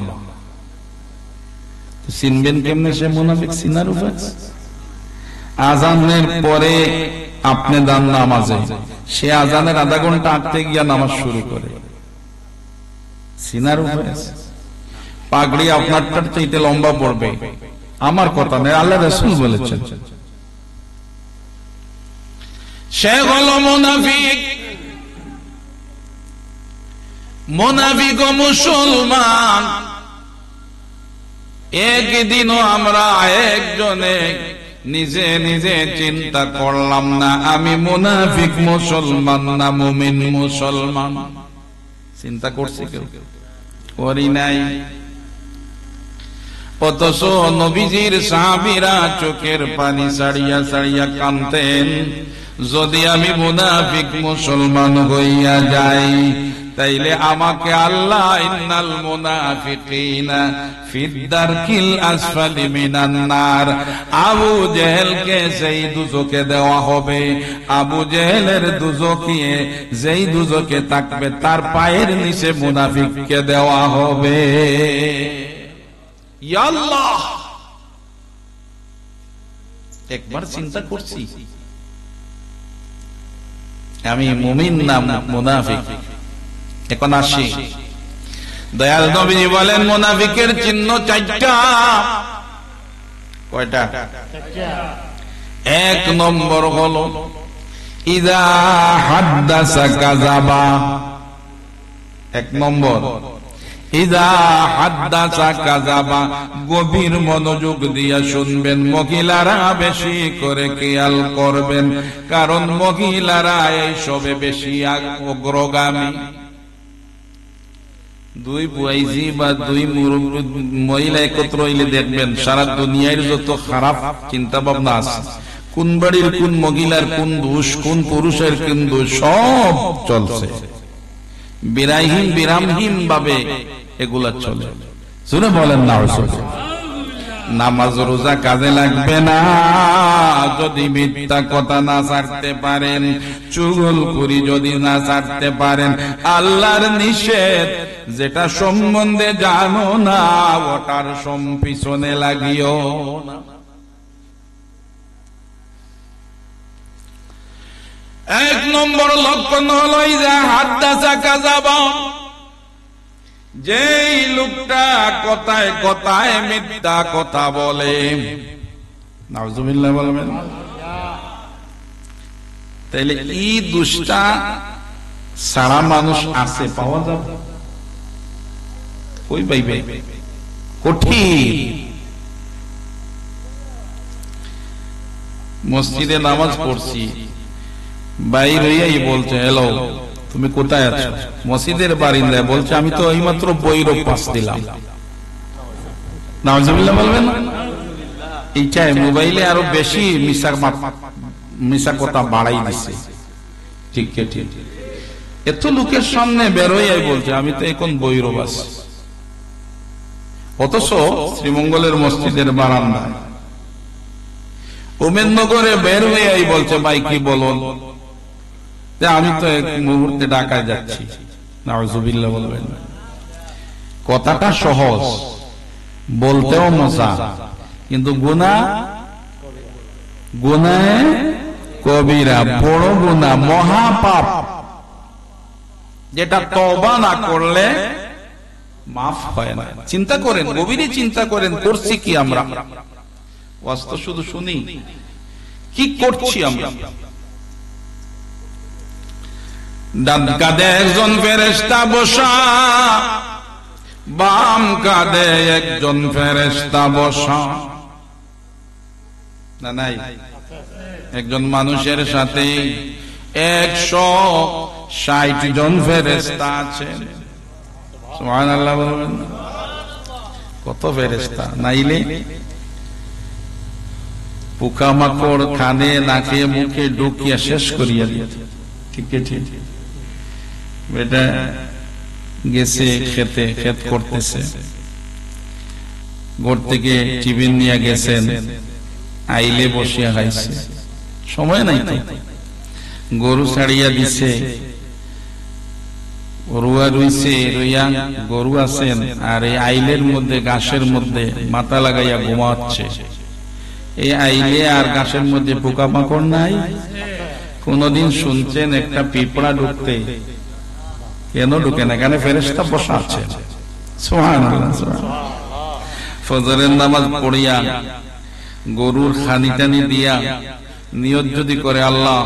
চিনবেন কেমনে সে মুনাফিক? চিনার উপায়, আজানের পরে আপনি যান নামাজে, সে আজানের আধা ঘন্টা আগে গিয়া নামাজ শুরু করে। চিনার উপায়, পাগড়ি আপনারটার চাইতে লম্বা পড়বে। আমার কথা নয়, আল্লাহ রাসূল বলেছেন। সে হলো মুনাফিক। মুনাফিক ও মুসলমান একদিনও আমরা একজনে নিজে নিজে চিন্তা করলাম না আমি মুনাফিক মুসলমান না মুমিন মুসলমান। চিন্তা করছি কেউ? করি নাই। অথচ নবীজির সাহাবীরা চোখের পানি ছাড়িয়া ছাড়িয়া কাঁদতেন, যদি আমি মুনাফিক মুসলমান হইয়া যাই তাইলে আমাকে আল্লাহ ইন্নাল মুনাফিকিনা ফিদ-দারকিল আসফালি মিনান নার, আবু জেহেলকে সেই দুজকে দেওয়া হবে। আবু জেহেলের দুজকে যেই দুজকে থাকবে তার পায়ের নিচে মুনাফিককে দেওয়া হবে। ইয়া আল্লাহ, একবার চিন্তা করছি আমি মুমিন না মুনাফিক। এখন আসি, দয়াল নবী বলেন মুনাফিকের চিহ্ন চারটা। কয়টা? এক নম্বর হলো ইযা হাদ্দাসা কাযাবা। এক নম্বর ইযা হাদ্দাসা কাযাবা। গভীর মনোযোগ দিয়া শুনবেন, মহিলারা বেশি করে খেয়াল করবেন, কারণ মহিলারা এই সবে বেশি অগ্রগামী। দুই বুয়াইজি বা দুই মহিলা একত্র হইলে দেখবেন সারা দুনিয়ার যত খারাপ চিন্তা ভাবনা আছে, কোন বাড়ির কোন মহিলার কোন দোষ, কোন পুরুষের কোন দোষ, সব চলছে বিরামহীন বিরামহীন ভাবে এগুলা চলে। শুনে বলেন না, নামাজ রোজা কাজে লাগবে না যদি মিথ্যা কথা না ছাড়তে পারেন, চুগলখুরি যদি না ছাড়তে পারেন, আল্লাহর নিষেধ যেটা সম্বন্ধে জানো না ওটার পিছনে লাগিও না। এক নম্বর লক্ষণ হলো ইযা হাদ্দাসা কাযাবা। যেই লোকটা কথায় কথায় মিথ্যা কথা বলে, নাউজুবিল্লাহ বলবেন, তাইলে এই দুষ্টা সারা মানুষ আছে, পাওয়া যাবে কই পাইবে? কঠিন। মসজিদে নামাজ পড়ছি, বাইর হইয়াই বলছে, হ্যালো তুমি কোথায় আছো? মসজিদের বারিন্দায় বলছে, আমি তো এইমাত্র বৈরব পাস দিলাম। নাউজুবিল্লাহ বলবেন না? এইটাই মোবাইলে আরো বেশি মিশা কথা বাড়াই দিছে। ঠিক ঠিক, এত লোকের সামনে বেরোয়াই বলছে, আমি তো এখন বৈরব আছি। অথচ শ্রীমঙ্গলের মসজিদের বারান্দায় উমেদনগরে বের হয়ে বলছে, ভাই কি বলো, আমি তো এক মুহূর্তে ঢাকায় যাচ্ছি। নাউজুবিল্লাহ বলবেন। কথাটা সহজ, বলতেও মজা, কিন্তু গুনাহে কবিরা, বড় গুনাহ, মহাপাপ, যেটা তওবা না করলে মাফ হয় না। চিন্তা করেন, গভীরে চিন্তা করেন, করছি কি আমরা? ওয়াস্ত শুধু শুনি, কি করছি আমরা? ডান কাঁধে একজন ফেরেশতা বসা, বাম কাঁধে একজন ফেরেশতা বসা। না নাই, একজন মানুষের সাথে 160 জন ফেরেশতা আছেন। সুবহানাল্লাহ বলবেন। কত ফেরেশতা! নাইলে পোকামাকড় কানে নাকে মুখে ঢুকিয়া শেষ করিয়া দিয়েছে। ঠিক ঠিক, বেটা গেছে খেতে, খেত করতেছে, ঘর থেকে টিফিন নিয়ে গেছেন, আইলে বসিয়া খাইছে, সময় নাই তো। গরু ছাড়িয়া দিছে, রুয়া রুইছে, রুইয়া গরু আছেন, আর এই আইলের মধ্যে ঘাসের মধ্যে মাথা লাগাইয়া ঘুমাচ্ছে। এই আইলে আর ঘাসের মধ্যে পোকামাকড় নাই? কোনদিন শুনছেন একটা পিঁপড়া ঢুকতে? কেন ঢুকে না? এখানে ফেরেশতা বসা আছে। সুবহানাল্লাহ। ফজরের নামাজ পড়িয়া গরুর খানি টানি দিয়া নিয়ত যদি করে, আল্লাহ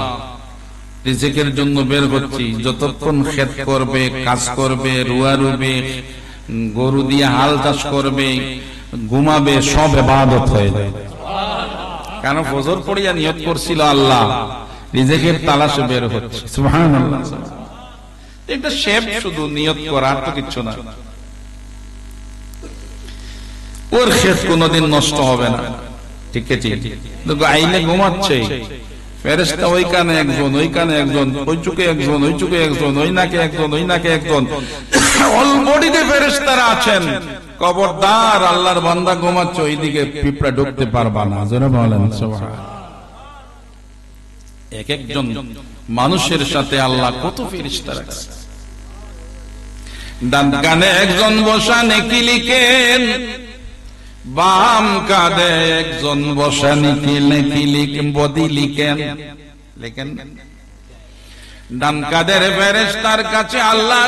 রিজিকের জন্য বের হচ্ছি, যতক্ষণ খেত করবে, কাজ করবে, রুয়া রুবে, গরু দিয়ে হাল চাষ করবে, ঘুমাবে, সব ইবাদত হয়ে যায়। কারণ ফজর পড়িয়া নিয়ত করছিল, আল্লাহ রিজিকের তালাশে বের হচ্ছে। সুবহানাল্লাহ। এটা শেপ, শুধু নিয়ত করা, আর তো কিছু না। ওর ক্ষেত কোনদিন নষ্ট হবে না। ঠিক ঠিক, আইলে ঘুমাচ্ছে, ফেরেশতা ওই কানে একজন, ওই কানে একজন, ওই চুকে একজন, ওই চুকে একজন, ওই নাকে একজন, ওই নাকে একজন, অল বডিতে ফেরেশতারা আছেন। খবরদার, আল্লাহর বান্দা ঘুমাচ্ছে, ওইদিকে পিঁপড়া ঢুকতে পারবা না। জোরে বলেন সুবহানাল্লাহ। এক একজন মানুষের সাথে আল্লাহ কত ফেরেশতা রাখছে। ডান কানে একজন বসা নেকি লিখেন, বাম কাঁধে একজন বসা নেকি লিখেন, বদি লিখেন। ডান কাঁধের ফেরেশতার কাছে আল্লাহ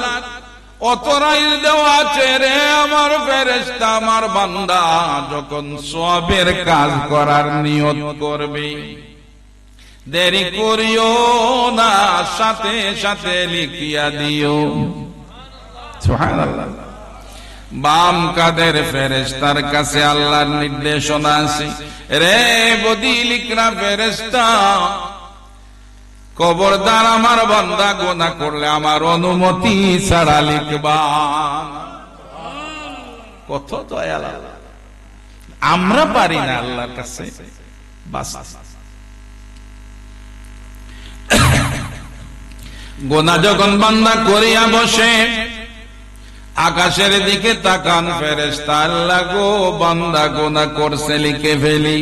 অতরাইল দেওয়া আছে, রে আমার ফেরেশতা, আমার বান্দা যখন সওয়াবের কাজ করার নিয়ত করবে, দেরি করিও না, সাথে সাথে লিখিয়া দিও। সুবহানাল্লাহ। বাম কাঁধের ফেরেশতার কাছে আল্লাহর নির্দেশনা আছে, রে বদি লিখরা ফেরেশতা, খবরদার আমার বান্দা গুনাহ করলে আমার অনুমতি ছাড়া লিখবা। কত দয়াল আল্লাহ! আমরা পারি না আল্লাহর কাছে। বাস, গুনাহ যখন বান্দা করিয়া বসে, আকাশের দিকে তাকান ফেরেশতা, আল্লাহ গো, বান্দা গুনাহ করছে, লিখে ফেলি।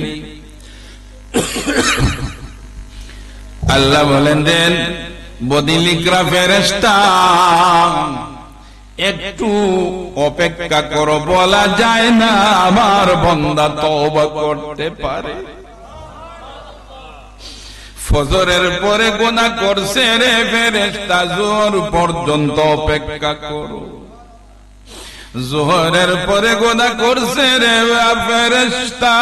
আল্লাহ বলেন, দেন বদিলিকরা ফেরেশতা, একটু অপেক্ষা করো, বলা যায় না আমার বান্দা তওবা করতে পারে। ফজরের পরে গুনাহ করছে রে ফেরেশতা, জোর পর্যন্ত অপেক্ষা করো। জোহরের পরে গুনাহ করছে রে ফেরেশতা,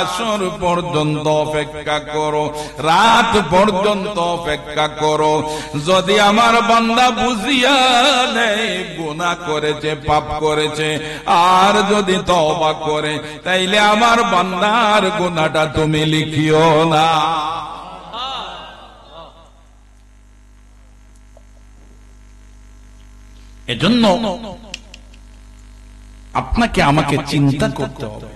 আসর পর্যন্ত অপেক্ষা করো, রাত পর্যন্ত অপেক্ষা করো। যদি আমার বান্দা বুঝিয়া নেয় গুনাহ করেছে, পাপ করেছে, আর যদি তওবা করে, তাইলে আমার বান্দার গুনাহটা তুমি লিখিও না। এজন্য আপনাকে আমাকে চিন্তা করতে হবে।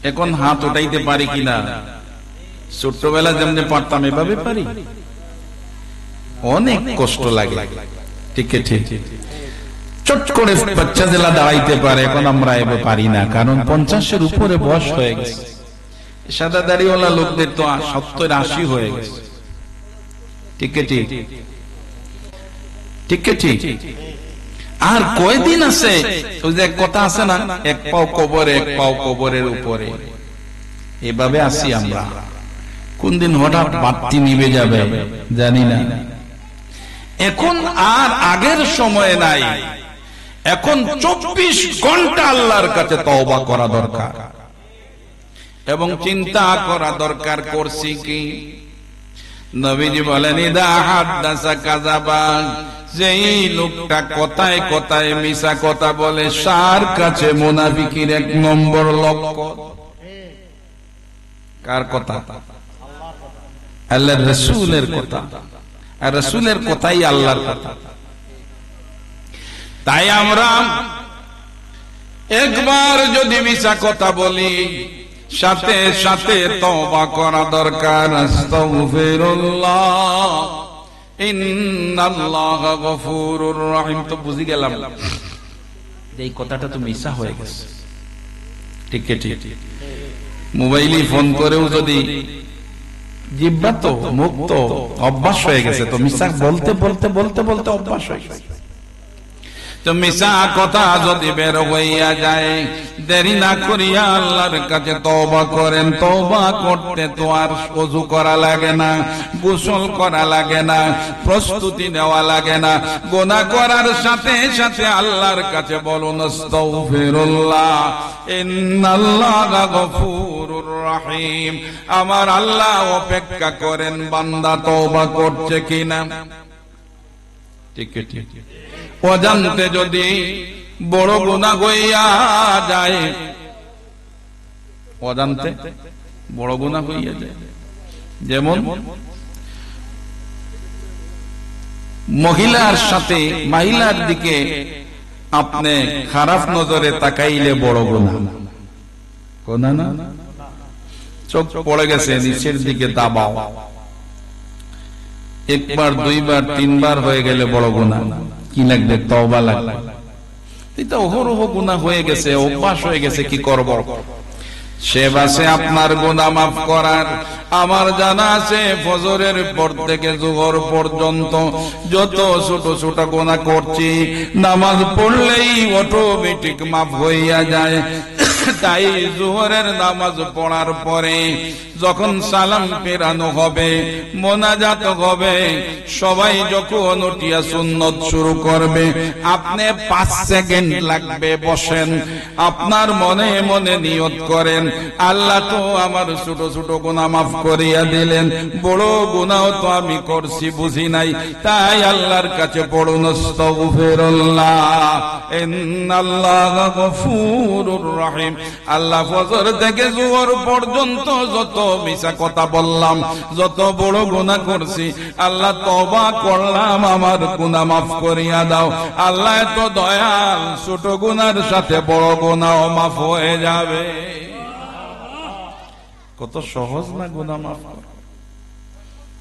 এখন হাত উঠাইতে পারি কিনা? ছোট্টবেলা যেমনি পারতাম এভাবে পারি? অনেক কষ্ট লাগে, ঠিক ঠিক। চট করে বাচ্চা জেলা দাঁড়াইতে পারে, এখন আমরা এভাবে পারি না, কারণ 50-এর উপরে বয়স হয়ে গেছে। সাদা দাড়িওয়ালা লোকদের তো 70-80 হয়ে গেছে, ঠিক ঠিক ঠিক ঠিক। আর কয়দিন আছে? ওই যে কথা আছে না, এক পাও কবরে, এক পাও কবরের উপরে, এভাবে আসি আমরা। কোন দিন হঠাৎ বাতি নিভে যাবে জানি না। এখন আর আগের সময় নাই, এখন 24 ঘন্টা আল্লাহর কাছে তওবা করা দরকার এবং চিন্তা করা দরকার। করছি কি? নবীজি বলেন, ইদা হাদাসা কাযাবা, যেই লোকটা কথায় কথায় মিছা কথা বলে, তার কাছে মুনাফিকের 1 নম্বর লক্ষণ। কার কথা? আল্লাহর রাসূলের কথা, আর রাসূলের কথাই আল্লাহর কথা। তাই আমরা একবার যদি মিছা কথা বলি, সাথে সাথে তওবা করা দরকার। আস্তাগফিরুল্লাহ, ইন্নাল্লাহা গফুরুর রহিম। তো বুঝি গেলাম এই কথাটা তো মিছা হয়ে গেছে, ঠিক ঠিক। মোবাইলে ফোন করেও যদি জিহ্বা তো মুখ তো অভ্যাস হয়ে গেছে, তো মিছা বলতে বলতে বলতে বলতে অভ্যাস হয়ে গেছে। তো মিছা কথা যদি বের হইয়া যায়, দেরি না করিয়া আল্লাহর কাছে তওবা করেন। তওবা করতে তো আর ওযু করা লাগে না, গোসল করা লাগে না, প্রস্তুতি নেওয়া লাগে না। গুনাহ করার সাথে সাথে আল্লাহর কাছে বলুন, আস্তাগফিরুল্লাহ, ইন্নাল্লাহা গফুরুর রহিম। আমার আল্লাহ অপেক্ষা করেন বান্দা তওবা করছে কিনা, ঠিক ঠিক। অজান্তে যদি বড় গুনাহ হইয়া যায়, অজান্তে বড় গুনাহ হইয়া যায়, যেমন মহিলার সাথে মহিলার দিকে আপনি খারাপ নজরে তাকাইলে বড় গুনাহ। গুনাহ না? চোখ পড়ে গেছে নিচের দিকে দাবাও, একবার দুইবার তিনবার হয়ে গেলে বড় গুনাহ। কি লাগবে? তওবা লাগবে। এটা অহরহ গুনাহ হয়ে গেছে, অভ্যাস হয়ে গেছে, কি করব? সে বাসে আপনার গুনাহ মাফ করার। আমার জানা আছে ফজরের পর থেকে যোহর পর্যন্ত যত ছোট ছোট গুনাহ করছি, নামাজ পড়লেই অটোমেটিক মাফ হইয়া যায়। তাই যোহরের নামাজ পড়ার পরে যখন সালাম ফেরানো হবে, মোনাজাত হবে, সবাই যখন উঠিয়া সুন্নত শুরু করবে, আপনি 5 সেকেন্ড লাগবে, বসেন, আপনার মনে মনে নিয়ত করেন, আল্লাহ তো আমার ছোট ছোট গুনাহ মাফ করিয়া দিলেন, বড় গুনাহ তো আমি করছি বুঝি নাই, তাই আল্লাহর কাছে পড়ুন, আস্তাগফিরুল্লাহ, ইন্নাল্লাহা গফুরুর রহিম। আল্লাহ ফজর থেকে যোহর পর্যন্ত যত মিছা কথা বললাম, যত বড় গুনাহ করছি, আল্লাহ তওবা করলাম, আমার গুনাহ মাফ করিয়া দাও। আল্লাহ এত দয়াল, ছোট গুনার সাথে বড় গুনাহ মাফ হয়ে যাবে। কত সহজ না গুনাহ মাফ করা,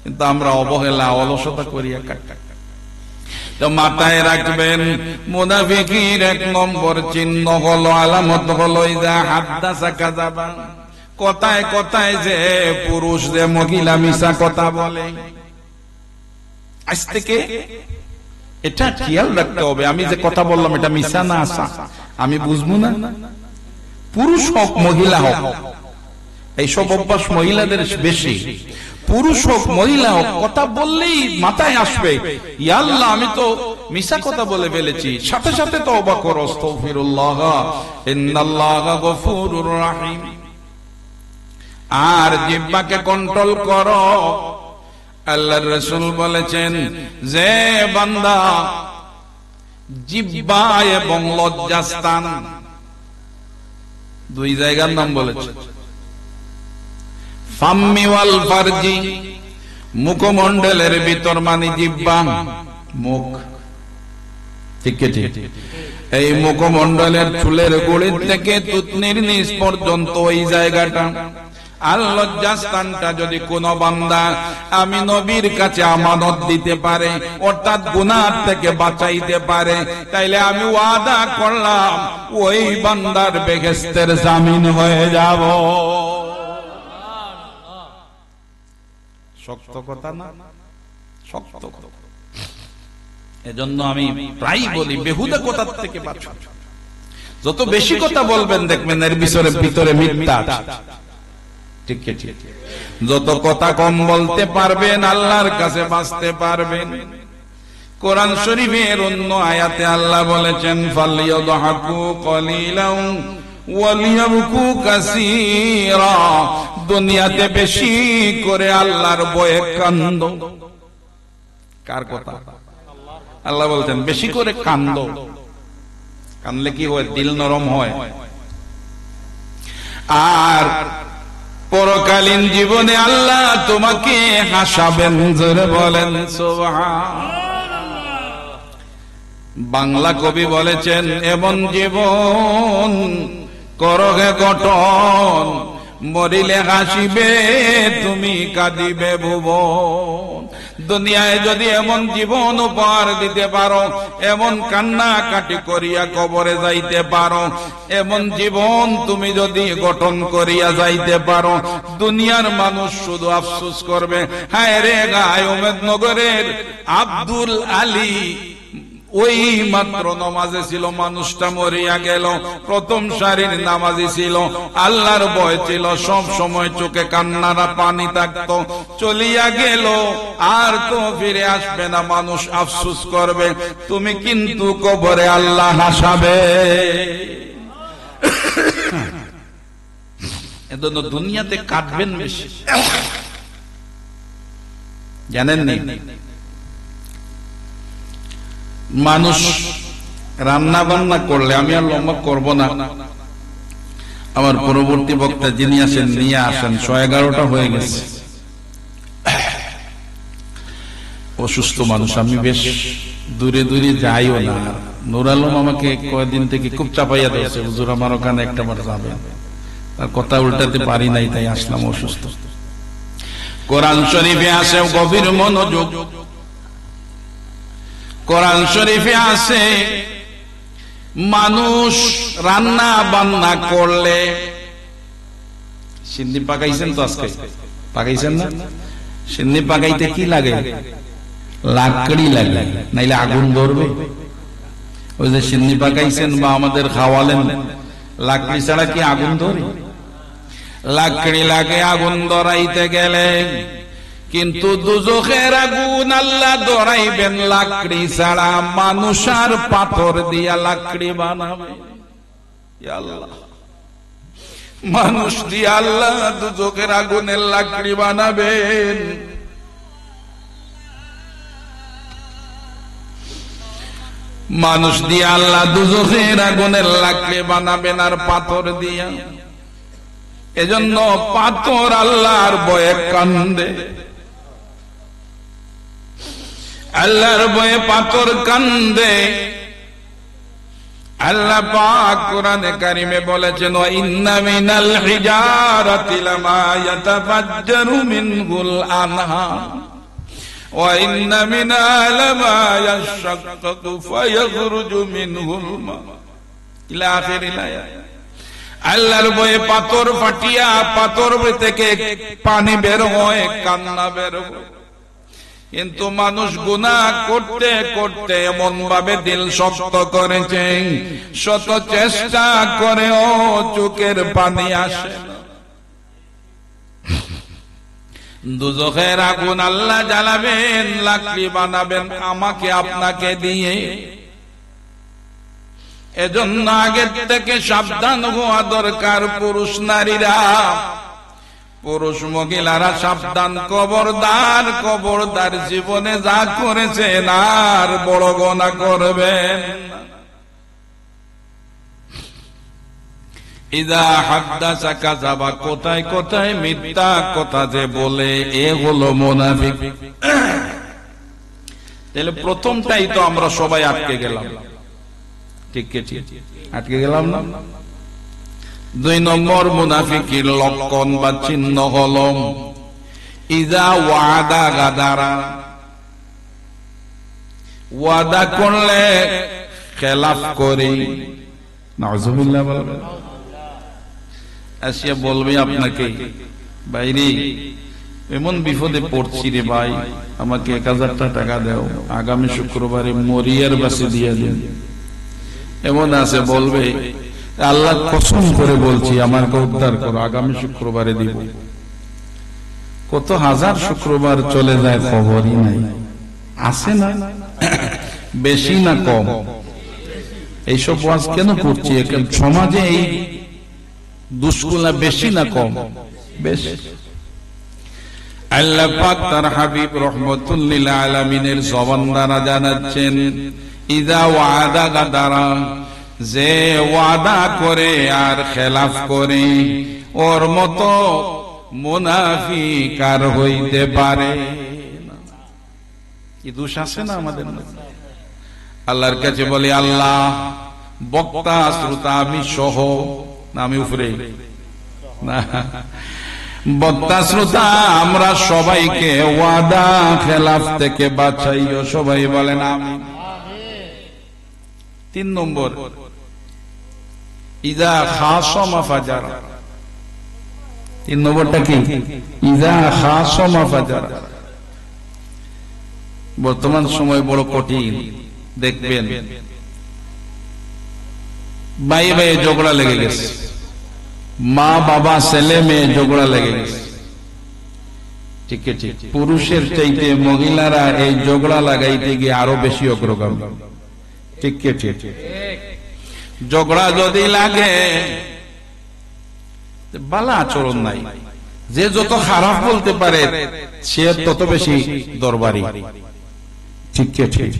কিন্তু আমরা অবহেলা অলসতা করিয়া কাটা। তো মাথায় রাখবেন, মুনাফিকের 1 নম্বর চিহ্ন হলো, আলামত হলো, ইযা হাদাসা কাযাবা। কথায় কথায় যে পুরুষ যে মহিলা মিছা কথা বলে, আজ থেকে এটা খেয়াল রাখতে হবে। আমি যে কথা বললাম এটা মিছা না আসা আমি বুঝবো না, পুরুষ হোক মহিলা হোক। এইসব অভ্যাস মহিলাদের বেশি। পুরুষ হোক মহিলা হোক, কথা বললেই মাথায় আসবে, ইয়া আল্লাহ, আমি তো মিছা কথা বলে ফেলেছি, সাথে সাথে তওবা করো, আস্তাগফিরুল্লাহ ইন্নাল্লাহা গফুরুর রহিম। আর জিহ্বাকে কন্ট্রোল করো। আল্লাহর রাসূল বলেছেন যে বান্দা জিহ্বা এবং লজ্জাস্থান দুই জায়গার নাম বলেছে, ফাম্মি ওয়াল ফারজি, মুখমণ্ডলের ভিতর মানে জিহ্বা, মুখ, ঠিক ঠিক। এই মুখমণ্ডলের চুলের গোড়ের থেকে থুতনির নিচ পর্যন্ত ওই জায়গাটা আর লজ্জাস্থানটা যদি কোন বান্দা আমি নবীর কাছে আমানত দিতে পারে, অর্থাৎ গুনাহ থেকে বাঁচাইতে পারে, তাইলে আমি ওয়াদা করলাম ওই বান্দার বেহেশতের জামিন হয়ে যাব। শক্ত কথা না? শক্ত কথা। এজন্য আমি প্রায় বলি বেহুদা কথার থেকে বাঁচো। যত বেশি কথা বলবেন দেখবেন এর ভিতরে মিথ্যা আছে। ঠিক ঠিক। যত কথা কম বলতে পারবেন আল্লাহর কাছে বাঁচতে পারবেন। কোরআন শরীফের অন্য আয়াতে আল্লাহ বলেছেন ফালিয়াদহাকু কলিলান ওয়ালিয়াবকু কাসীরা, দুনিয়াতে বেশি করে আল্লাহর ভয়ে কান্দো। কার কথা? আল্লাহ বলছেন বেশি করে কান্দো। কান্দলে কি হয়? দিল নরম হয়। আর পরকালীন জীবনে আল্লাহ তোমাকে হাসাবেন। জোরে বলেন সুবহানাল্লাহ। বাংলা কবি বলেছেন এমন জীবন করগে গঠন, মরিলে হাসিবে তুমি কাঁদিবে ভুবন। দুনিয়ায় যদি এমন জীবন উপহার দিতে পারো, এমন কান্নাকাটি করিয়া কবরে যাইতে পারো, এমন জীবন তুমি যদি গঠন করিয়া যাইতে পারো, দুনিয়ার মানুষ শুধু আফসোস করবে, হায় রে গায়মেদনগরের আব্দুল আলী ওই মাত্র নামাজে ছিল, মানুষটা মরিয়া গেল, প্রথম সারির নামাজি ছিল, আল্লাহর ভয় ছিল, সব সময় চোখে কান্নারা পানি থাকতো, চলিয়া গেল, আর তো ফিরে আসবে না, মানুষ আফসোস করবে, তুমি কিন্তু কবরে আল্লাহ হাসাবে। এজন্য দুনিয়াতে কাটবেন বেশি, জানেন নি? মানুষ রান্না বান্না করলে, আমি আর লম্বা করব না, আমার পরবর্তী বক্তা যিনি আসেন নিয়ে আসেন, 11:30 হয়ে গেছে, অসুস্থ মানুষ, আমি বেশ দূরে দূরে যাইও না। নূর আলম আমাকে কয়েকদিন থেকে খুব চাপাইয়া দিয়েছে, হুজুর আমার ওখানে একটা বার যাবে, তার কথা উল্টাতে পারি নাই, তাই আসলাম অসুস্থ। কোরআন শরীফে আছে গভীর মনোযোগ, কোরআন শরীফে আছে মানুষ রান্না বান্না করলে, সিন্নি পাকাইছেন তো আজকে, পাকাইছেন না? সিন্নি পাকাইতে কি লাগে? লাকড়ি লাগে, নাইলে আগুন ধরবে। ওই যে সিন্নি পাকাইছেন বা আমাদের খাওয়ালেন, লাকড়ি ছাড়া কি আগুন ধরে? লাকড়ি লাগে আগুন ধরাইতে গেলে, কিন্তু দুজখের আগুন আল্লাহ ধরাইবেন লাকড়ি ছাড়া, মানুষ আর পাথর দিয়া লাকড়ি বানাবে। আল্লাহ, মানুষ দিয়ে আল্লাহ দুজখের আগুনের লাকড়ি বানাবেন। মানুষ দিয়ে আল্লাহ দুজখের আগুনের লাকড়ি বানাবেন আর পাথর দিয়া। এজন্য পাথর আল্লাহর ভয়ে কান্দে, আল্লাহর ভয়ে পাথর কান্দে। আল্লাহ পাক কোরআনে কারিমে বলেছেন ওয়া ইন্না মিনাল হিজারাতি লামা ইয়াতাফাজ্জারু মিনহুল আনহার ওয়া ইন্না মিনাহা লামা ইয়াশাক্কাকু ফায়াখরুজু মিনহুল মা ইলা আখিরিল আয়াত। আল্লাহর ভয়ে পাথর ফাটিয়া পাথর থেকে পানি বের হয়, কান্না বের হয়। কিন্তু মানুষ গুনাহ করতে করতে এমন ভাবে দিল শক্ত করেছে, শত চেষ্টা করেও চোখের পানি আসে না। দুজখের আগুন আল্লাহ জ্বালাবেন, লাকড়ি বানাবেন আমাকে আপনাকে দিয়ে। এজন্য আগের থেকে সাবধান হওয়া দরকার পুরুষ নারীরা, পুরুষ মহিলারা সাবধান, খবরদার খবরদার, জীবনে যা করেছেন আর বড় গুনাহ করবেন। ইদা হাদ্দাসা কাযাবা, কোথায় কোথায় মিথ্যা কথা যে বলে, এ হলো মুনাফিক। তাহলে প্রথমটাই তো আমরা সবাই আটকে গেলাম, ঠিক ঠিক আটকে গেলাম না? 2 নম্বর মুনাফিকের লক্ষণ বা চিহ্ন হলো ইজা ওয়াদা গাদারা, ওয়াদা করলে খেলাফ করে। নাউজুবিল্লাহ বলবেন, আসিয়া বলবে আপনাকে, বাইরে এমন বিপদে পড়ছি রে ভাই, আমাকে 1000 টাকা দাও, আগামী শুক্রবারে মরিয়ার বাসে দিয়ে দিন। এমন আছে বলবে, আল্লাহ কসম করে বলছি আমাকে উদ্ধার করো, আগামী শুক্রবারে দিব। কত হাজার শুক্রবার চলে যায় খবরই নাই, আছে না? বেশি না কম? এইসব ওয়াজ কেন করছি? সমাজে এই দুষ্কুলা বেশি না কম? বেশি। আল্লাহ পাক তার হাবিব রাহমাতুল লিল আলামিনের জবান দ্বারা জানাচ্ছেন, ইযা ওয়াদা গাদারা, যে ওয়াদা করে আর খেলাফ করে, ওর মতো মুনাফিক আর হইতে পারে না। কি দোষ আছে না আমাদের? আল্লাহর কাছে বলে, আল্লাহ বক্তা শ্রোতা আমি সহ, না আমি উপরে না, বক্তা শ্রোতা আমরা সবাইকে ওয়াদা খেলাফ থেকে বাঁচাইও, সবাই বলেন আমিন। 3 নম্বর, ইযা খাসামা ফাজারা। 3 নম্বরটা কি? ইযা খাসামা ফাজারা। বর্তমান সময় বড় কঠিন, দেখবেন ভাই ভাই ঝগড়া লেগে গেছে, মা বাবা ছেলে মেয়ে ঝগড়া লেগে গেছে। ঠিক ঠিক, পুরুষের চাইতে মহিলারা এই ঝগড়া লাগাইতে গিয়ে আরো বেশি অগ্রগামী। ঠিক ঠিক, ঝগড়া যদি লাগে, ভালো আচরণ নাই, যে যত খারাপ বলতে পারে সে তত বেশি দরবারি। ঠিক ঠিক,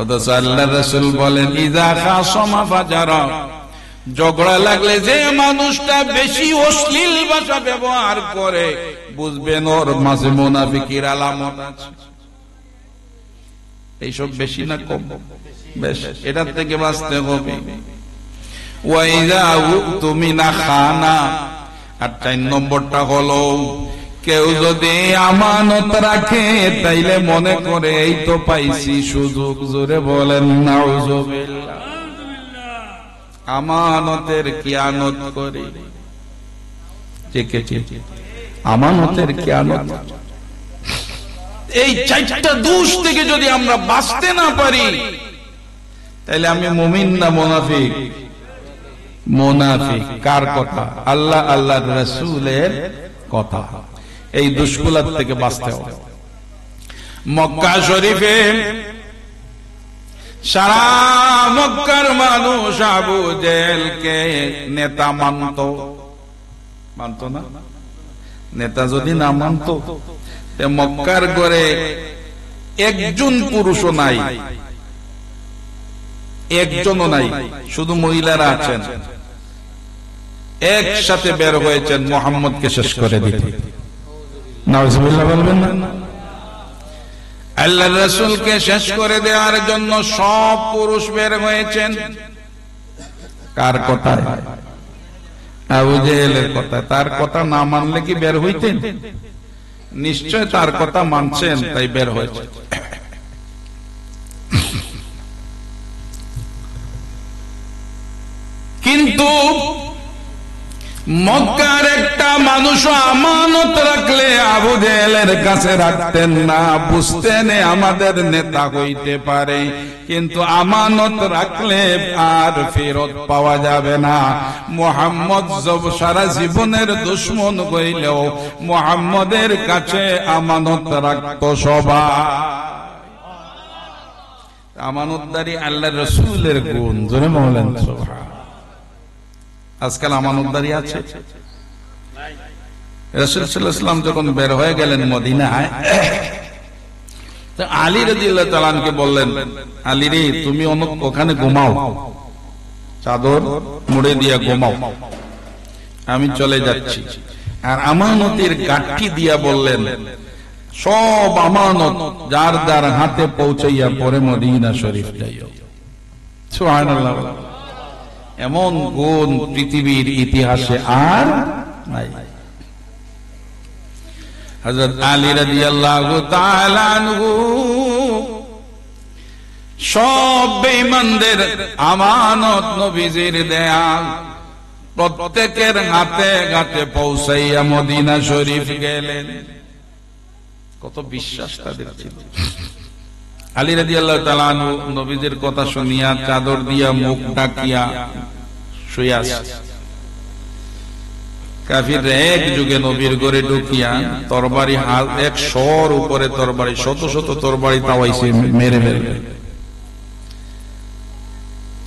অথচ আল্লাহ রাসূল বলেন, ইযা খাসামা ফাজারা, ঝগড়া লাগলে যে মানুষটা বেশি অশ্লীল ভাষা ব্যবহার করে, বুঝবেন ওর মাঝে মুনাফিকের আলামত আছে। এইসব বেশি না কম? বেশ, এটার থেকে বাঁচতে হবে। ওয়াইযা উতুমিনা খানা। আর 4 নম্বরটা হলো, কেউ যদি আমানত রাখে তাইলে মনে করে এই তো পাইছি সুযোগ। জোরে বলেন নাউজুবিল্লাহ। আমানতের কিয়ানত করে। ঠিক ঠিক, আমানতের কিয়ানত। এই 4টা দোষ থেকে যদি আমরা বাঁচতে না পারি, তাহলে আমি মুমিন না মুনাফিক? মুনাফিক। কার কথা? আল্লাহ আল্লাহর রাসূলের কথা। এই দুষ্কুলার থেকে বাঁচতে হবে। মক্কা শরীফে সারা মক্কার মানুষ আবু জেহেলকে নেতা মানত না? নেতা যদি না মানত, মক্কার ঘরে একজন পুরুষও নাই, একজনও নাই, শুধু মহিলারা আছেন। একসাথে বের হয়েছেন মুহাম্মদকে শেষ করে দিতে। নাউজুবিল্লাহ বলবেন না? আল্লাহর রাসূলকে শেষ করে দেওয়ার জন্য সব পুরুষ বের হয়েছেন। কার কথা? আবু জেহেলের কথা। তার কথা না মানলে কি বের হইতেন? নিশ্চয় তার কথা মানছেন, তাই বের হয়েছে। কিন্তু মক্কার একটা মানুষ আমানত রাখলে আবু জেহেলের কাছে রাখতেন না, বুঝতেন আমাদের নেতা হইতে পারে, কিন্তু আমানত রাখলে আর ফেরত পাওয়া যাবে না। মুহাম্মদ সারা জীবনের দুশমন হইলেও মুহাম্মদের কাছে আমানত রাখতো সবাই। আমানতদারি আল্লাহর রাসূলের গুণ, জোরে বলেন সুবহান। আজকাল আমানতদারি আছে? রাসূল সাল্লাল্লাহু আলাইহি ওয়াসাল্লাম যখন বের হয়ে গেলেন মদিনায়, তো আলী রাদিয়াল্লাহু তাআলা আনকে বললেন, আলী রে তুমি ওখানে ঘুমাও, চাদর মুড়ে দিয়া ঘুমাও, আমি চলে যাচ্ছি। আর আমানতের গাঁটটি দিয়া বললেন, সব আমানত যার যার হাতে পৌঁছাইয়া পরে মদিনা শরীফ যাইও। সুবহানাল্লাহ। এমন গুণ পৃথিবীর ইতিহাসে আর নাই। হযরত আলী রাদিয়াল্লাহু তাআলা আনহু সব বেঈমানদের আমানত নবীজির দেয়া প্রত্যেকের হাতে হাতে পৌঁছাইয়া মদিনা শরীফ গেলেন। কত বিশ্বাস তাদের ছিল। আলী রাদিয়াল্লাহু তাআলা আনহু নবীজির কথা শুনিয়া চাদর দিয়া মুখ ঢাকিয়া শুয়ে আছে। কাফিররা এক যুগে নবীর ঘরে ঢুকিয়া তরবারি হাত 100 উপরে তরবারি, শত শত তরবারি তাওয়াইছে মেরে মেরে।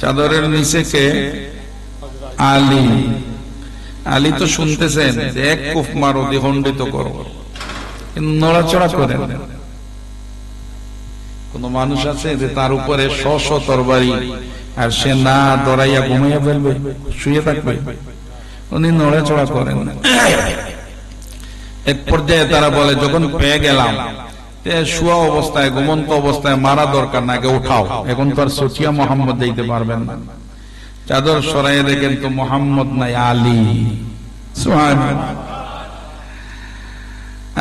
চাদরের নিচে কে? আলী। আলী তো শুনতেছেন, এক কুফ মারো, দ্বিখণ্ডিত করো, নড়াচড়া করেন। কোন মানুষ আছে যে তার উপরে 100 তরবারি আর সে না দৌড়াইয়া ঘুমাইয়া ফেলবে, শুয়ে থাকবে? উনি নড়াচড়া করেন না। এক পর্যায়ে তারা বলে, যখন পেয়ে গেলাম শুয়া অবস্থায়, ঘুমন্ত অবস্থায় মারা দরকার না, আগে উঠাও। এখন তো আর সোচিয়া মোহাম্মদ দিতে পারবেন না। চাদর সরাইয়ে দেখেন তো মোহাম্মদ নাই, আলী। সুবহানাল্লাহ।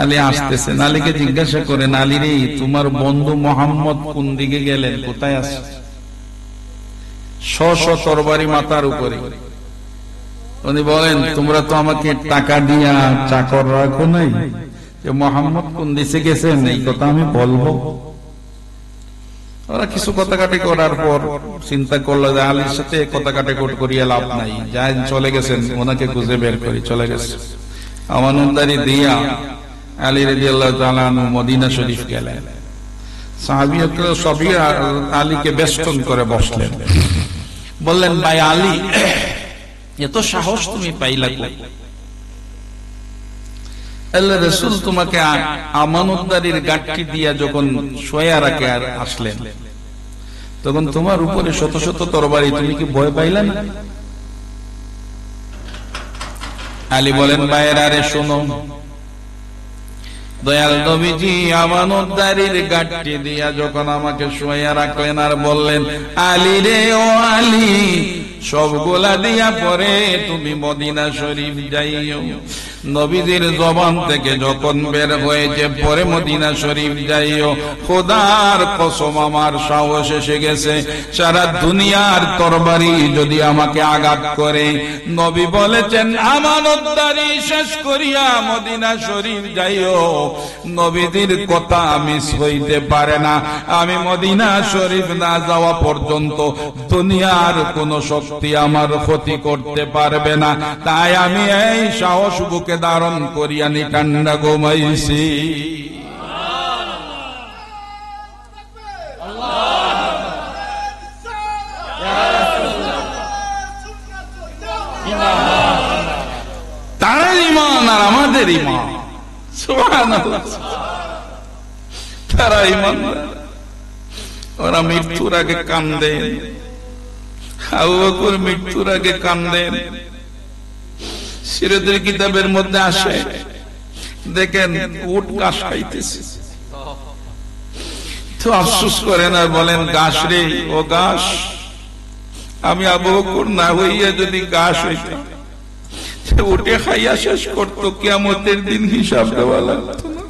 আলী আসতেছেন, আলীকে জিজ্ঞাসা করেন, আলী রে তোমার বন্ধু মোহাম্মদ কোন দিকে গেলেন, কোথায় আছে? 100 তরবারি মাথার উপরে। উনি বলেন, তোমরা তো আমাকে টাকা দিয়া চাকর রাখো নাই, যে মোহাম্মদ কোন দিকে গেছেন এই কথা আমি বলবো? ওরা কিছু কথা কাটি করার পর চিন্তা করলো যে আলীর সাথে কথা কাটি করিয়া লাভ নাই, যাই চলে গেছেন, ওনাকে খুঁজে বের করি। চলে গেছে। আমানতদারি দিয়া আলী রাদিয়াল্লাহু তাআলা আনহু মদিনা শরীফ গেলেন। সাহাবীরা সবই আলীকে বেষ্টন করে বসলেন। বললেন, ভাই আলী, এত সাহস তুমি পাইলা কই? আল্লাহর রাসূল তোমাকে আমানতদারির গাঁটটি দিয়া যখন শোয়া রাখে আর আসলেন, তখন তোমার উপরে শত শত তরবারি, তুমি কি ভয় পাইলা না? আলী বলেন, ভাইয়েরা রে শোনো, দয়াল নবীজি আমানতদারির গাঁটটি দিয়া যখন আমাকে শোয়া রাখলেন আর বললেন, আলী রে ও আলী, সবগুলা দিয়া পরে তুমি মদিনা শরীফ যাইও। নবীজির জবান থেকে যখন বের হয়েছে পরে মদিনা শরীফ যাইও, খোদার কসম আমার সাহস এসে গেছে, সারা দুনিয়ার তরবারি যদি আমাকে আঘাত করে, নবী বলেছেন আমানতদারি শেষ করিয়া মদিনা শরীফ যাইও। নবীজির কথা মিস হইতে পারে না। আমি মদিনা শরীফ না যাওয়া পর্যন্ত দুনিয়ার কোন শক্তি আমার ক্ষতি করতে পারবে না। তাই আমি এই সাহস বুকে ধারণ করিয়া ঠান্ডা ঘুমাইছি। তার ঈমান আর আমাদের ঈমান, সুবহানাল্লাহ। তারা ঈমানদার, ওরা মৃত্যুর আগে কান্দেন। আবু বকর মৃত্যুর আগে কান্দেন। সিরাতের কিতাবের মধ্যে আসে, দেখেন উট ঘাস খাইতেছে, তো আফসোস করেন আর বলেন, ঘাস রে ও ঘাস, আমি আবু বকর না হইয়া যদি ঘাস হইতাম, উঠে খাইয়া শেষ করতো, কিয়ামতের দিন হিসাব দেওয়া লাগতো না।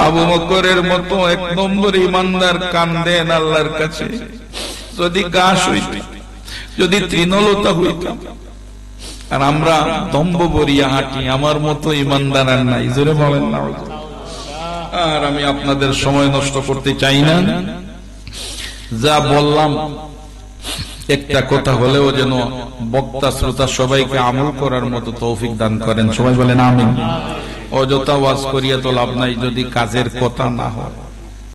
আবু বকরের মতো 1 নম্বর ঈমানদার কান্দেন আল্লাহর কাছে, যদি ঘাস হইত, যদি তৃণলতা হইতাম, আর আমরা দম্ভ বরিয়া হাঁটি, আমার মতো ইমানদার আর নাই, জোরে বলেন না। আর আমি আপনাদের সময় নষ্ট করতে চাই না, যা বললাম একটা কথা হলেও যেন বক্তা শ্রোতা সবাইকে আমল করার মতো তৌফিক দান করেন। সবাই বলেন আমিন। অযথা ওয়াজ করিয়া তো লাভ নাই যদি কাজের কথা না হয়।